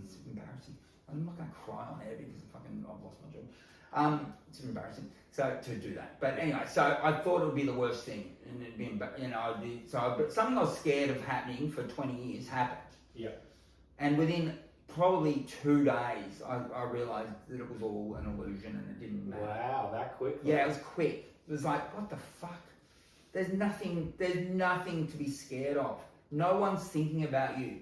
It's embarrassing. I'm not going to cry on air because I've lost my job. It's embarrassing. So to do that, but anyway, so I thought it would be the worst thing, and it'd be but something I was scared of happening for 20 years happened. Yeah. And within probably 2 days, I realised that it was all an illusion and it didn't matter. Wow, that quick? Yeah, it was quick. It was like, what the fuck? There's nothing to be scared of. No one's thinking about you.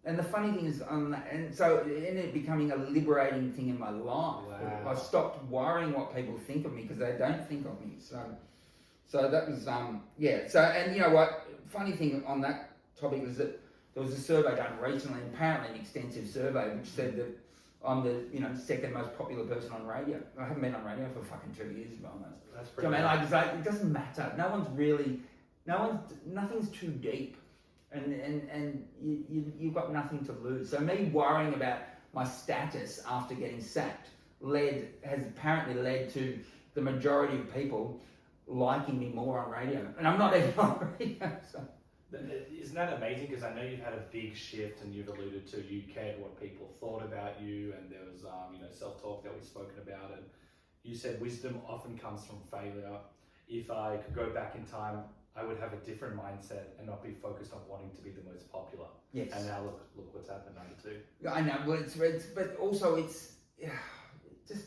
And the funny thing is, and so it ended up becoming a liberating thing in my life. Wow. I stopped worrying what people think of me because they don't think of me. So that was, So, and you know what? Funny thing on that topic was that there was a survey done recently, apparently an extensive survey, which said that I'm the second most popular person on radio. I haven't been on radio for fucking 2 years almost. That's pretty. It doesn't matter. Nothing's too deep, and you've got nothing to lose. So me worrying about my status after getting sacked has apparently led to the majority of people liking me more on radio, and I'm not even on radio. So. Isn't that amazing? Because I know you've had a big shift, and you've alluded to you cared what people thought about you, and there was self-talk that we've spoken about, and you said wisdom often comes from failure. If I could go back in time, I would have a different mindset and not be focused on wanting to be the most popular. Yes. And now look what's happened number two. I know, but also it's just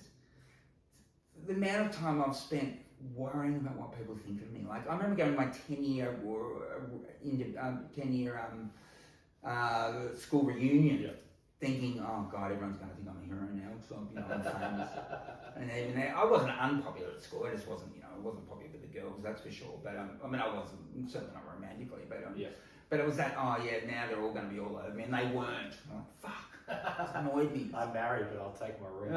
the amount of time I've spent worrying about what people think of me. Like I remember going to my 10-year school reunion, thinking, oh God, everyone's going to think I'm a hero now, so I'm famous. And even there, I wasn't unpopular at school. I just wasn't, I wasn't popular with the girls, that's for sure. But I wasn't certainly not romantically. But it was that, now they're all going to be all over me, and they weren't. I'm like, fuck, it annoyed me. I'm married, but I'll take my room.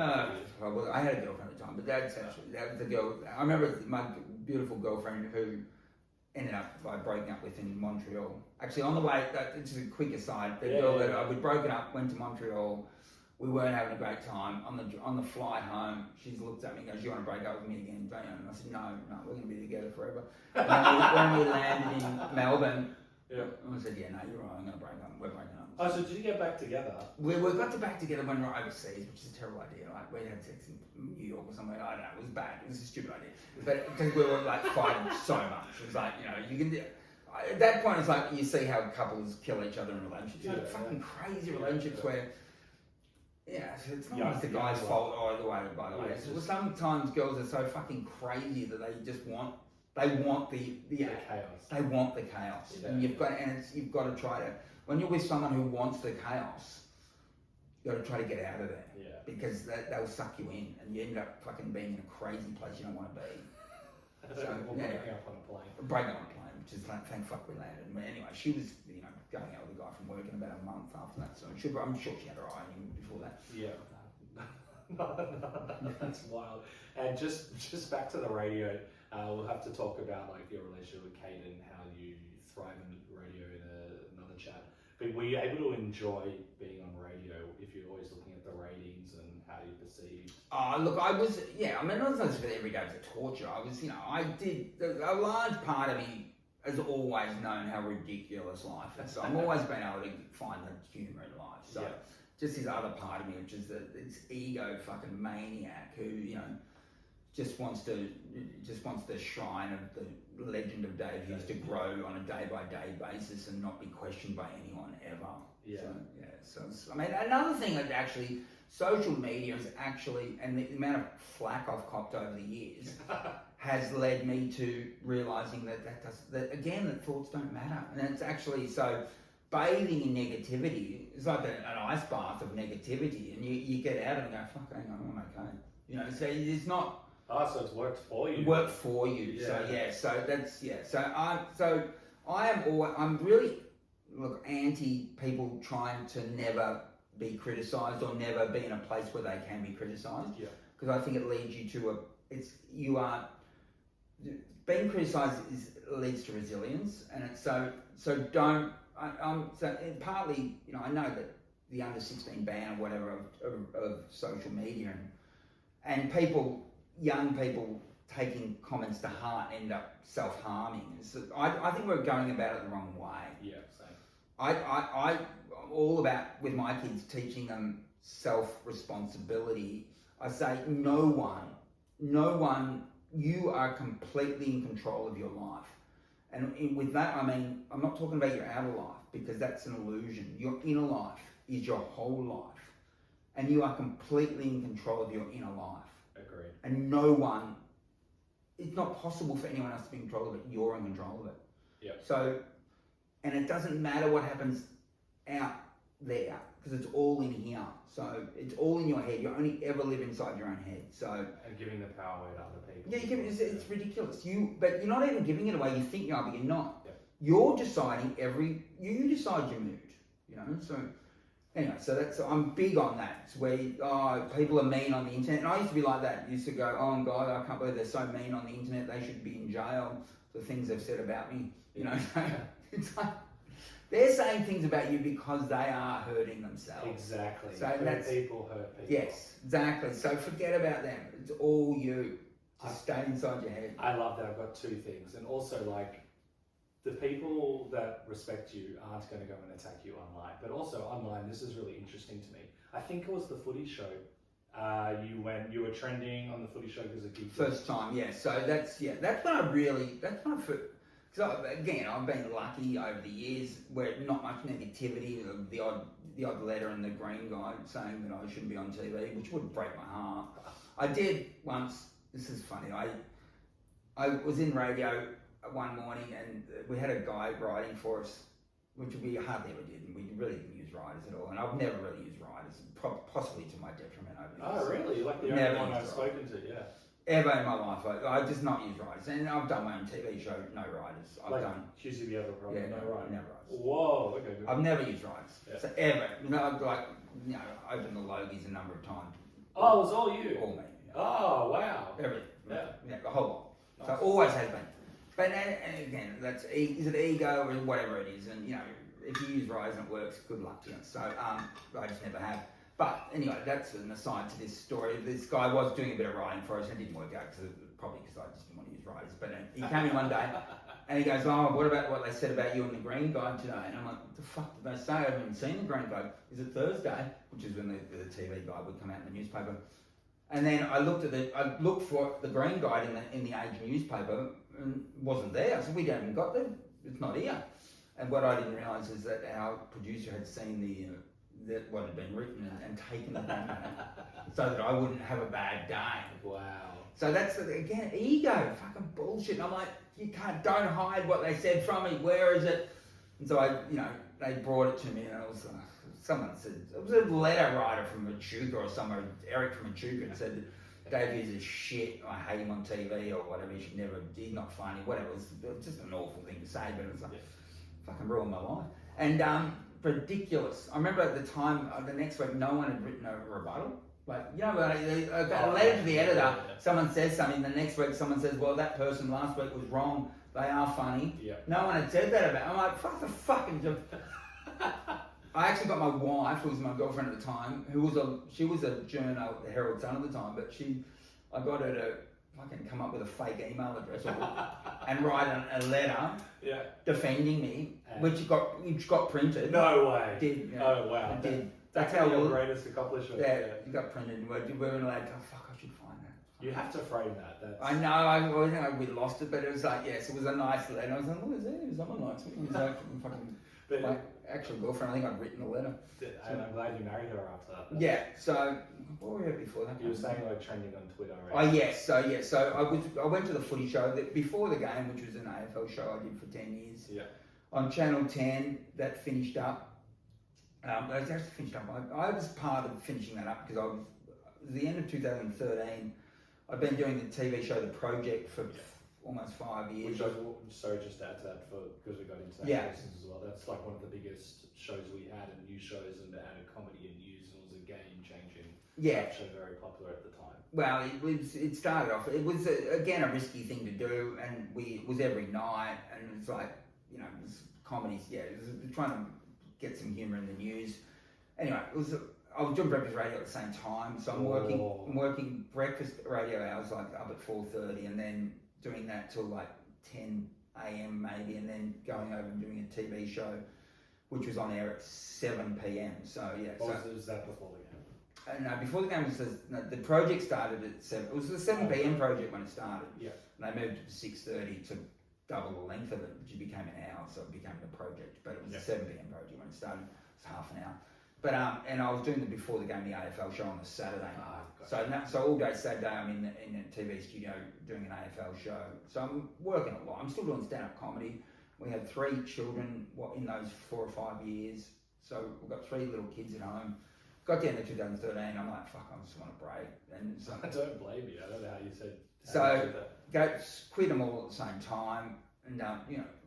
I had a girlfriend at the time, but that was the girl. I remember my beautiful girlfriend who ended up by breaking up with in Montreal. Actually, on the way, it's a quick aside. The girl that we'd broken up, went to Montreal. We weren't having a great time. On the flight home, she looked at me and goes, "You want to break up with me again, don't you?" And I said, "No, we're going to be together forever." when we landed in Melbourne, I said, "Yeah, no, you're right. I'm going to break up. We're breaking up." Oh, so did you get back together? We got back together when we were overseas, which is a terrible idea. Like we had sex in New York or somewhere. I don't know. It was bad. It was a stupid idea. But because we were like fighting so much, it was like you can. At that point, it's like you see how couples kill each other in relationships. Fucking crazy relationships where. Yeah, so it's not always the guy's fault either way, by the way. So sometimes girls are so fucking crazy that they just want the chaos. They want the chaos. And you've got to try to, when you're with someone who wants the chaos, you've got to try to get out of there. Yeah. Because they'll suck you in and you end up fucking being in a crazy place you don't want to be. Breaking up on a plane. Breaking up on a plane, which is like, thank fuck we landed. But anyway, she was, going out with a guy from work in about a month after that. So I'm sure she had her eye on him before that. Yeah. No, that's wild. And just back to the radio, we'll have to talk about like your relationship with Kate and how you thrive in radio in another chat. But were you able to enjoy being on radio if you're always looking at the ratings and how you perceive? Look, I was, I mean, it was for every day was a torture. I was, I did, a large part of me has always known how ridiculous life is. So I've always been able to find the humour in life. So just this other part of me, which is this ego fucking maniac who, just wants the shrine of the legend of Dave Hughes to grow on a day-by-day basis and not be questioned by anyone ever. Yeah. So I mean, another thing that actually, social media is actually, and the amount of flack I've copped over the years has led me to realising that thoughts don't matter. And it's actually, so bathing in negativity is like an ice bath of negativity, and you get out and go, fuck, hang on, I'm okay. So it's not... so it's worked for you. Worked for you. Yeah. So I'm really anti people trying to never be criticised or never be in a place where they can be criticised. Yeah. Because I think it leads you to being criticised leads to resilience, and it's partly I know that the under 16 ban or whatever of social media and young people taking comments to heart end up self-harming. So I think we're going about it the wrong way. Yeah, same. I'm all about, with my kids, teaching them self-responsibility. I say no one, you are completely in control of your life. And with that, I mean, I'm not talking about your outer life, because that's an illusion. Your inner life is your whole life. And you are completely in control of your inner life. Agreed. And it's not possible for anyone else to be in control of it. You're in control of it. Yeah. So, and it doesn't matter what happens out there, because it's all in here. So it's all in your head. You only ever live inside your own head. So and giving the power away to other people. Yeah, it's ridiculous. But you're not even giving it away. You think you are, but you're not. Yeah. You're deciding you decide your mood. So anyway, I'm big on that. It's where people are mean on the internet, and I used to be like that. I used to go, oh God, I can't believe they're so mean on the internet. They should be in jail for things they've said about me. It's like, they're saying things about you because they are hurting themselves. Exactly. So Hurt that's people hurt people. yes, exactly. So forget about them. It's all you. Just stay inside your head. I love that. I've got two things, and also like the people that respect you aren't going to go and attack you online, but also online. This is really interesting to me. I think it was the footy show. You were trending on the footy show because of geek. First time, yeah. So that's when because again I've been lucky over the years where not much negativity, the odd letter in the green guide saying that I shouldn't be on TV, which would break my heart. I did once. This is funny. I was in radio one morning and we had a guy writing for us, which we hardly ever did, and we really didn't use writers at all. And I've never really used writers, possibly to my detriment over the years. Oh, really? You're like the Never only one I've used spoken to, yeah. Ever in my life, I just not used writers, and I've done my own TV show, no writers. I've Like done, Hughesy the other problem, yeah, no, right? never writers. Whoa, okay, good. I've never used writers, Yeah. so ever. Opened the Logies a number of times. Oh, it was all you? All me. Yeah. Oh, wow. Everything. Yeah. The whole lot. So Nice. always has been. But and again, is it ego or whatever it is, and if you use writers and it works, good luck to you. So I just never have. But anyway, that's an aside to this story. This guy was doing a bit of writing for us and it didn't work out probably because I just didn't want to use writers. But he came in one day and he goes, "Oh, what about what they said about you in the Green Guide today?" And I'm like, "What the fuck did they say? I haven't even seen the Green Guide. Is it Thursday?" Which is when the TV guide would come out in the newspaper. And then I looked for the Green Guide in the Age newspaper and it wasn't there. So we haven't got it's not here. And what I didn't realise is that our producer had seen what had been written and taken it down so that I wouldn't have a bad day. Wow. So that's again ego, fucking bullshit. And I'm like, don't hide what they said from me. Where is it? And so they brought it to me, and it was someone said it was a letter writer from Machuca or somewhere. Eric from Machuca and said that Dave Hughes is shit. I hate him on TV or whatever. He should never. He's not funny. Whatever. It was just an awful thing to say, but it was like fucking ruined my life. And ridiculous. I remember at the time, the next week, no one had written a rebuttal. Like, a letter to the editor, someone says something, the next week someone says, well, that person last week was wrong, they are funny. Yeah. No one had said that about it. I'm like, fuck the fucking... I actually got my wife, who was my girlfriend at the time, she was a journo at the Herald Sun at the time, but I got her to fucking come up with a fake email address and write a letter defending me, which got printed. No way. Did. Yeah, Oh, wow. it did. That's how your greatest accomplishment. Yeah, it got printed. We weren't allowed to. Oh, fuck, I should find that. You have to frame that. That's... I know, we lost it, but it was like, yes, it was a nice letter. I was like, what is it? Someone likes me. It was like, fucking, my actual girlfriend, I think I'd written a letter. And I'm glad you married her after that. Yeah, so, what were we at before that? You were saying like trending on Twitter, right? Oh, yes, so I went to the footy show before the game, which was an AFL show I did for 10 years. Yeah. On Channel 10, that finished up. I was actually finished up. I was part of finishing that up because at the end of 2013, I'd been doing the TV show The Project for almost 5 years. Sorry, just to add to that because we got into that questions as well. That's like one of the biggest shows we had, and news shows, and added comedy and news, and it was a game-changing show, very popular at the time. Well, it started off. It was again a risky thing to do, and it was every night, and it's like it was comedies. Yeah, it was trying to get some humour in the news. Anyway, I was doing breakfast radio at the same time, so I'm working breakfast radio hours like up at 4:30, and then doing that till like 10 a.m. maybe, and then going over and doing a TV show, which was on air at 7 p.m. So yeah. Was that before the game? No, before the game the project started at 7. It was the 7 p.m. project when it started. Yeah. And they moved it to 6:30 to double the length of it, which became an hour, so it became the project. But it was a 7 p.m. project when it started. It was half an hour. But and I was doing the before the game the AFL show on the Saturday night. So all day Saturday I'm in a TV studio doing an AFL show. So I'm working a lot. I'm still doing stand-up comedy. We had 3 children in those 4 or 5 years. So we've got 3 little kids at home. Got down to 2013. I'm like, fuck, I just want a break. And so I don't blame you. I don't know how you said. Quit them all at the same time. And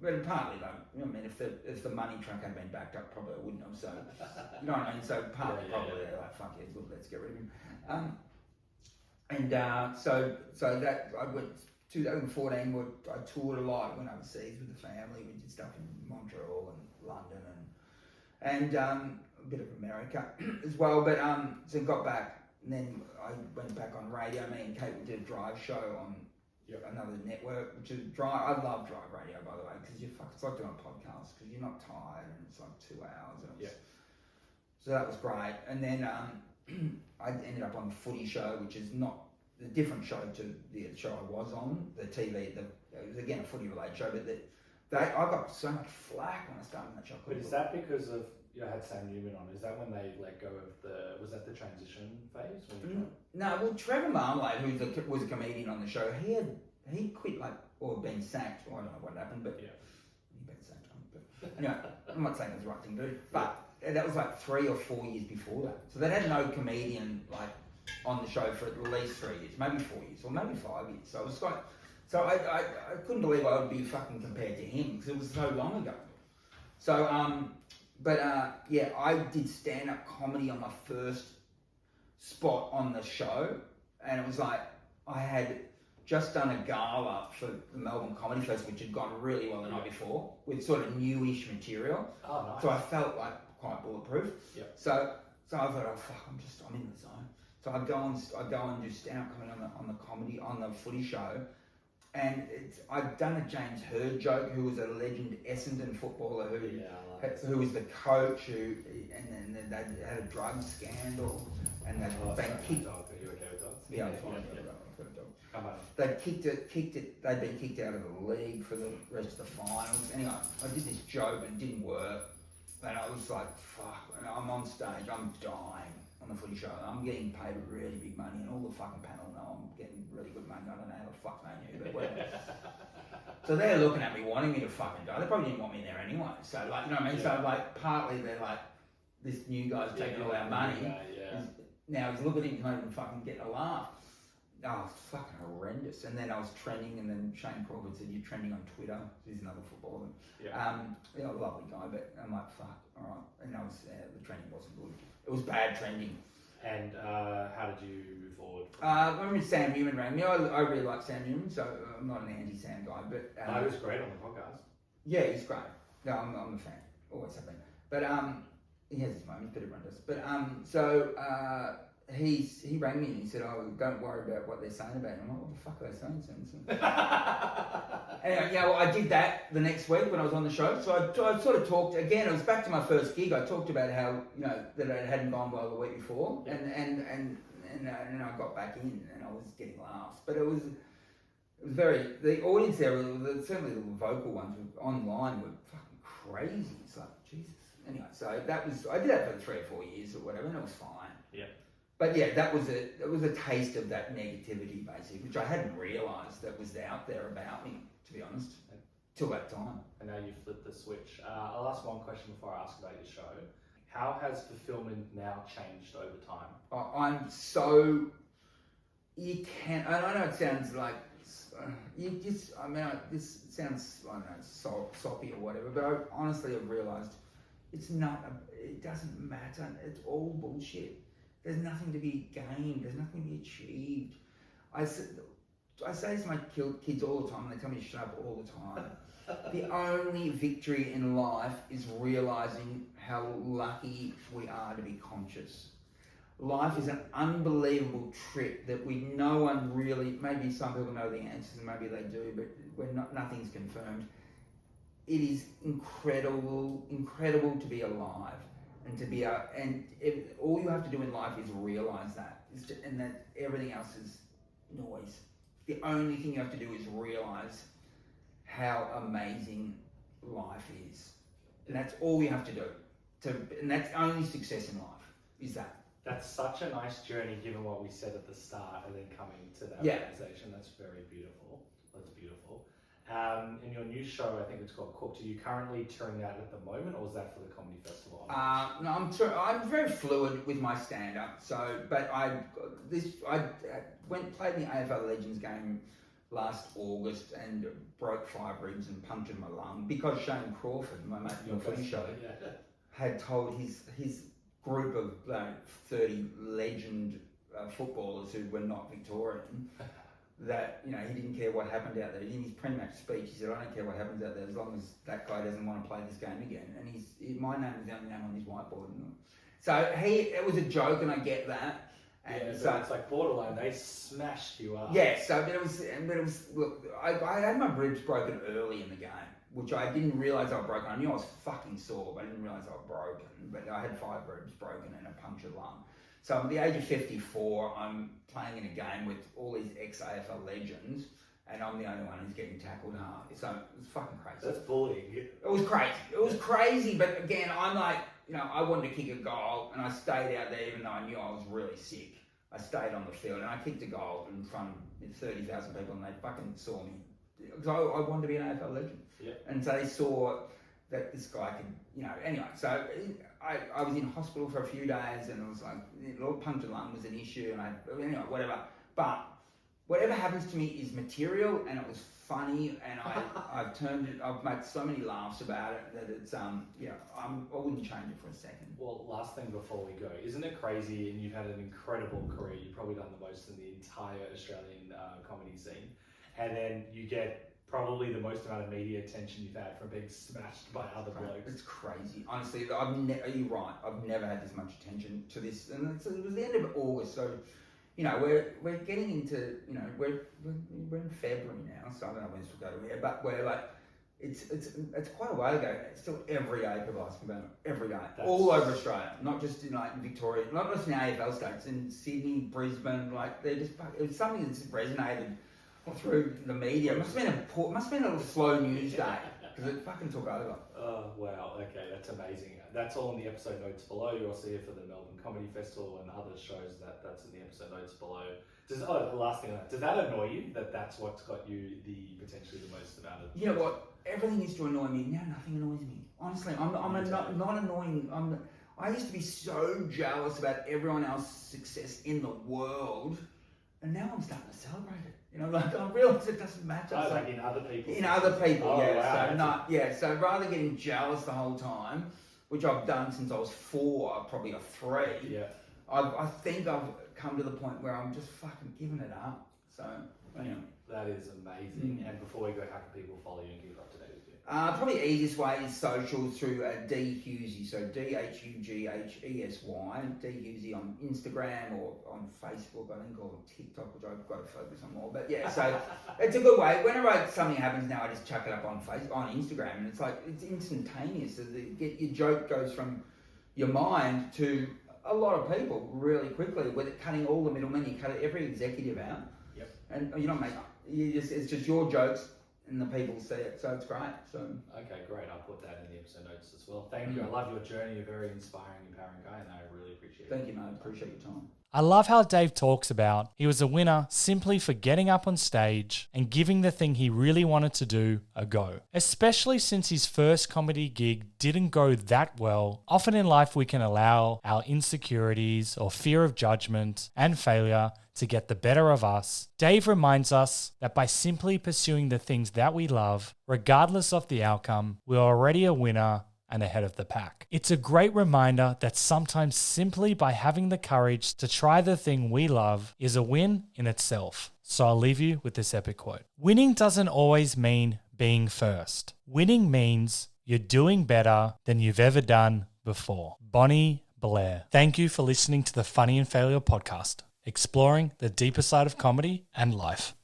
but partly though, I mean, if the money truck hadn't been backed up, probably I wouldn't have. So, you know what I mean. So partly they're like, fuck yeah, let's get rid of him. So that I went 2014, I toured a lot, went overseas with the family. We did stuff in Montreal and London and a bit of America as well. But so got back, and then I went back on radio. Me and Kate did a drive show on another network, which is drive. I love drive radio, by the way, because it's like doing a podcast because you're not tired and it's like 2 hours. And so that was great. And then I ended up on the Footy Show, which is not a different show to the show I was on, the TV. It was again a footy related show, but I got so much flack when I started that show. But is that because of you had Sam Newman on? Is that when they let go of was that the transition phase? No, well, Trevor Marmalade, who was a comedian on the show, he quit or been sacked. I don't know what happened, but he'd been sacked. But anyway, I'm not saying it was the right thing to do, but that was like 3 or 4 years before that. So they had no comedian on the show for at least 3 years, maybe 4 years, or maybe 5 years. So it was quite. So I couldn't believe I would be fucking compared to him because it was so long ago. So I did stand-up comedy on my first spot on the show, and it was like I had just done a gala for the Melbourne Comedy Fest, which had gone really well the night before with sort of newish material. Oh, nice. So I felt like quite bulletproof. Yep. So I thought, oh fuck, I'm in the zone. So I'd go and do stand-up comedy on the Footy Show, and I'd done a James Hird joke, who was a legend Essendon footballer who was the coach and then they had a drug scandal and they'd been kicked. Are you okay with dogs? Yeah, I'm fine. I've got a dog. Come on. They'd been kicked out of the league for the rest of the finals. Anyway, I did this joke and it didn't work, and I was like, fuck. And I'm on stage, I'm dying on the Footy Show. I'm getting paid really big money, and all the fucking panel know I'm getting really good money. I don't know how the fuck they knew, but whatever. So they're looking at me, wanting me to fucking go. They probably didn't want me there anyway. So you know what I mean? So partly they're like, this new guy's taking all our money. Now he's looking at him, he's not even fucking getting a laugh. Oh, it's fucking horrendous. And then I was trending, and then Shane Crawford said, "You're trending on Twitter." He's another footballer. Lovely guy, but I'm like, fuck, all right. And the trending wasn't good. It was bad trending. And how did you move forward? I remember Sam Newman rang me. I really like Sam Newman, so I'm not an anti-Sam guy, but... he was great on the podcast. Yeah, he's great. No, I'm a fan. Always have been. But he has his moments, but everyone does. But he rang me and he said, "Oh, don't worry about what they're saying about you." I'm like, "What the fuck are they saying?" Anyway, well, I did that the next week when I was on the show. So I sort of talked again. It was back to my first gig. I talked about how that it hadn't gone well the week before, and I got back in and I was getting laughs. But it was very the audience there. Certainly the vocal ones online were fucking crazy. It's like Jesus. Anyway, so I did that for 3 or 4 years or whatever, and it was fine. Yeah. But yeah, that was a taste of that negativity, basically, which I hadn't realised that was out there about me, to be honest, till that time. And now you've flipped the switch. I'll ask one question before I ask about your show. How has fulfillment now changed over time? I know it sounds like, this sounds, I don't know, soppy or whatever, but honestly I've realised it doesn't matter. It's all bullshit. There's nothing to be gained. There's nothing to be achieved. I say this to my kids all the time, and they tell me to shut up all the time. The only victory in life is realising how lucky we are to be conscious. Life is an unbelievable trip that no one really, maybe some people know the answers and maybe they do, but nothing's confirmed. It is incredible to be alive. And all you have to do in life is realise that, and that everything else is noise. The only thing you have to do is realise how amazing life is, and that's all you have to do. And that's only success in life is that. That's such a nice journey, given what we said at the start, and then coming to that realization. That's very beautiful. That's beautiful. In your new show, I think it's called Cooked. Are you currently touring that at the moment, or is that for the comedy festival? No, I'm very fluid with my stand-up. But I played the AFL Legends game last August and broke 5 ribs and punctured my lung because Shane Crawford, my mate from the Footy Show, had told his group of 30 legend footballers who were not Victorian that, you know, he didn't care what happened out there. In his pre-match speech, he said, I don't care what happens out there as long as that guy doesn't want to play this game again. And my name is the only name on his whiteboard. So it was a joke, and I get that. And Yeah, so it's like borderline. They smashed you up. yeah, so but it was. Look, I had my ribs broken early in the game, which I didn't realise I was broken. I knew I was fucking sore, but I didn't realise I was broken. But I had 5 ribs broken and a punctured lung. So at the age of 54, I'm playing in a game with all these ex-AFL legends, and I'm the only one who's getting tackled hard. So it was fucking crazy. That's bullying. It was crazy. It was crazy, but again, I'm like, you know, I wanted to kick a goal, and I stayed out there even though I knew I was really sick. I stayed on the field, and I kicked a goal in front of 30,000 people, and they fucking saw me. Because I wanted to be an AFL legend. Yeah. And so they saw that this guy could, you know, anyway, so I was in hospital for a few days, and it was like, a little punctured lung was an issue, and anyway, whatever. But whatever happens to me is material, and it was funny, and I've made so many laughs about it that it's, yeah, I wouldn't change it for a second. Well, last thing before we go, isn't it crazy? And you've had an incredible career. You've probably done the most in the entire Australian comedy scene, and then you get probably the most amount of media attention you've had from being smashed by other blokes. It's crazy. Honestly, you're right. I've never had this much attention to this, and it was the end of August, so you know we're getting into, you know, we're in February now, so I don't know when this will go to air, but we're like it's quite a while ago. It's still every day people ask about it, every day, all over Australia, not just in like Victoria, not just in AFL states, in Sydney, Brisbane, like they're just, it's something that's resonated through the media. It must have been a slow news day because it fucking took over. Oh wow, okay, that's amazing. That's all in the episode notes below. You'll see it for the Melbourne Comedy Festival and other shows that's in the episode notes below. The last thing, does that annoy you that that's what's got you potentially the most amount of? You know what? Everything used to annoy me. Now nothing annoys me. Honestly, I'm not annoying. I used to be so jealous about everyone else's success in the world, and now I'm starting to celebrate it. You know, like I realise it doesn't matter. Oh, like in other people. In other people, oh, yeah. Wow, So rather getting jealous the whole time, which I've done since I was 4, probably a 3. Yeah. I think I've come to the point where I'm just fucking giving it up. So anyway. That is amazing. And before we go, how can people follow you and keep up to date with you? Probably the easiest way is social through D Hughesy, so DHUGHESY, D Hughesy on Instagram or on Facebook, I think, or TikTok, which I've got to focus on more. But yeah, so it's a good way. Whenever something happens now, I just chuck it up on Instagram, and it's like it's instantaneous. So your joke goes from your mind to a lot of people really quickly, with it cutting all the middlemen. You cut every executive out, and you don't make it's just your jokes. And the people see it, so it's great. So okay, great. I'll put that in the episode notes as well. Thank you. I love your journey. You're a very inspiring, empowering guy, and I really appreciate it. Thank you, mate. Appreciate your time. I love how Dave talks about he was a winner simply for getting up on stage and giving the thing he really wanted to do a go. Especially since his first comedy gig didn't go that well. Often in life we can allow our insecurities or fear of judgment and failure to get the better of us. Dave reminds us that by simply pursuing the things that we love, regardless of the outcome, we're already a winner and ahead of the pack. It's a great reminder that sometimes simply by having the courage to try the thing we love is a win in itself. So I'll leave you with this epic quote. Winning doesn't always mean being first. Winning means you're doing better than you've ever done before. Bonnie Blair. Thank you for listening to the Funny and Failure podcast, exploring the deeper side of comedy and life.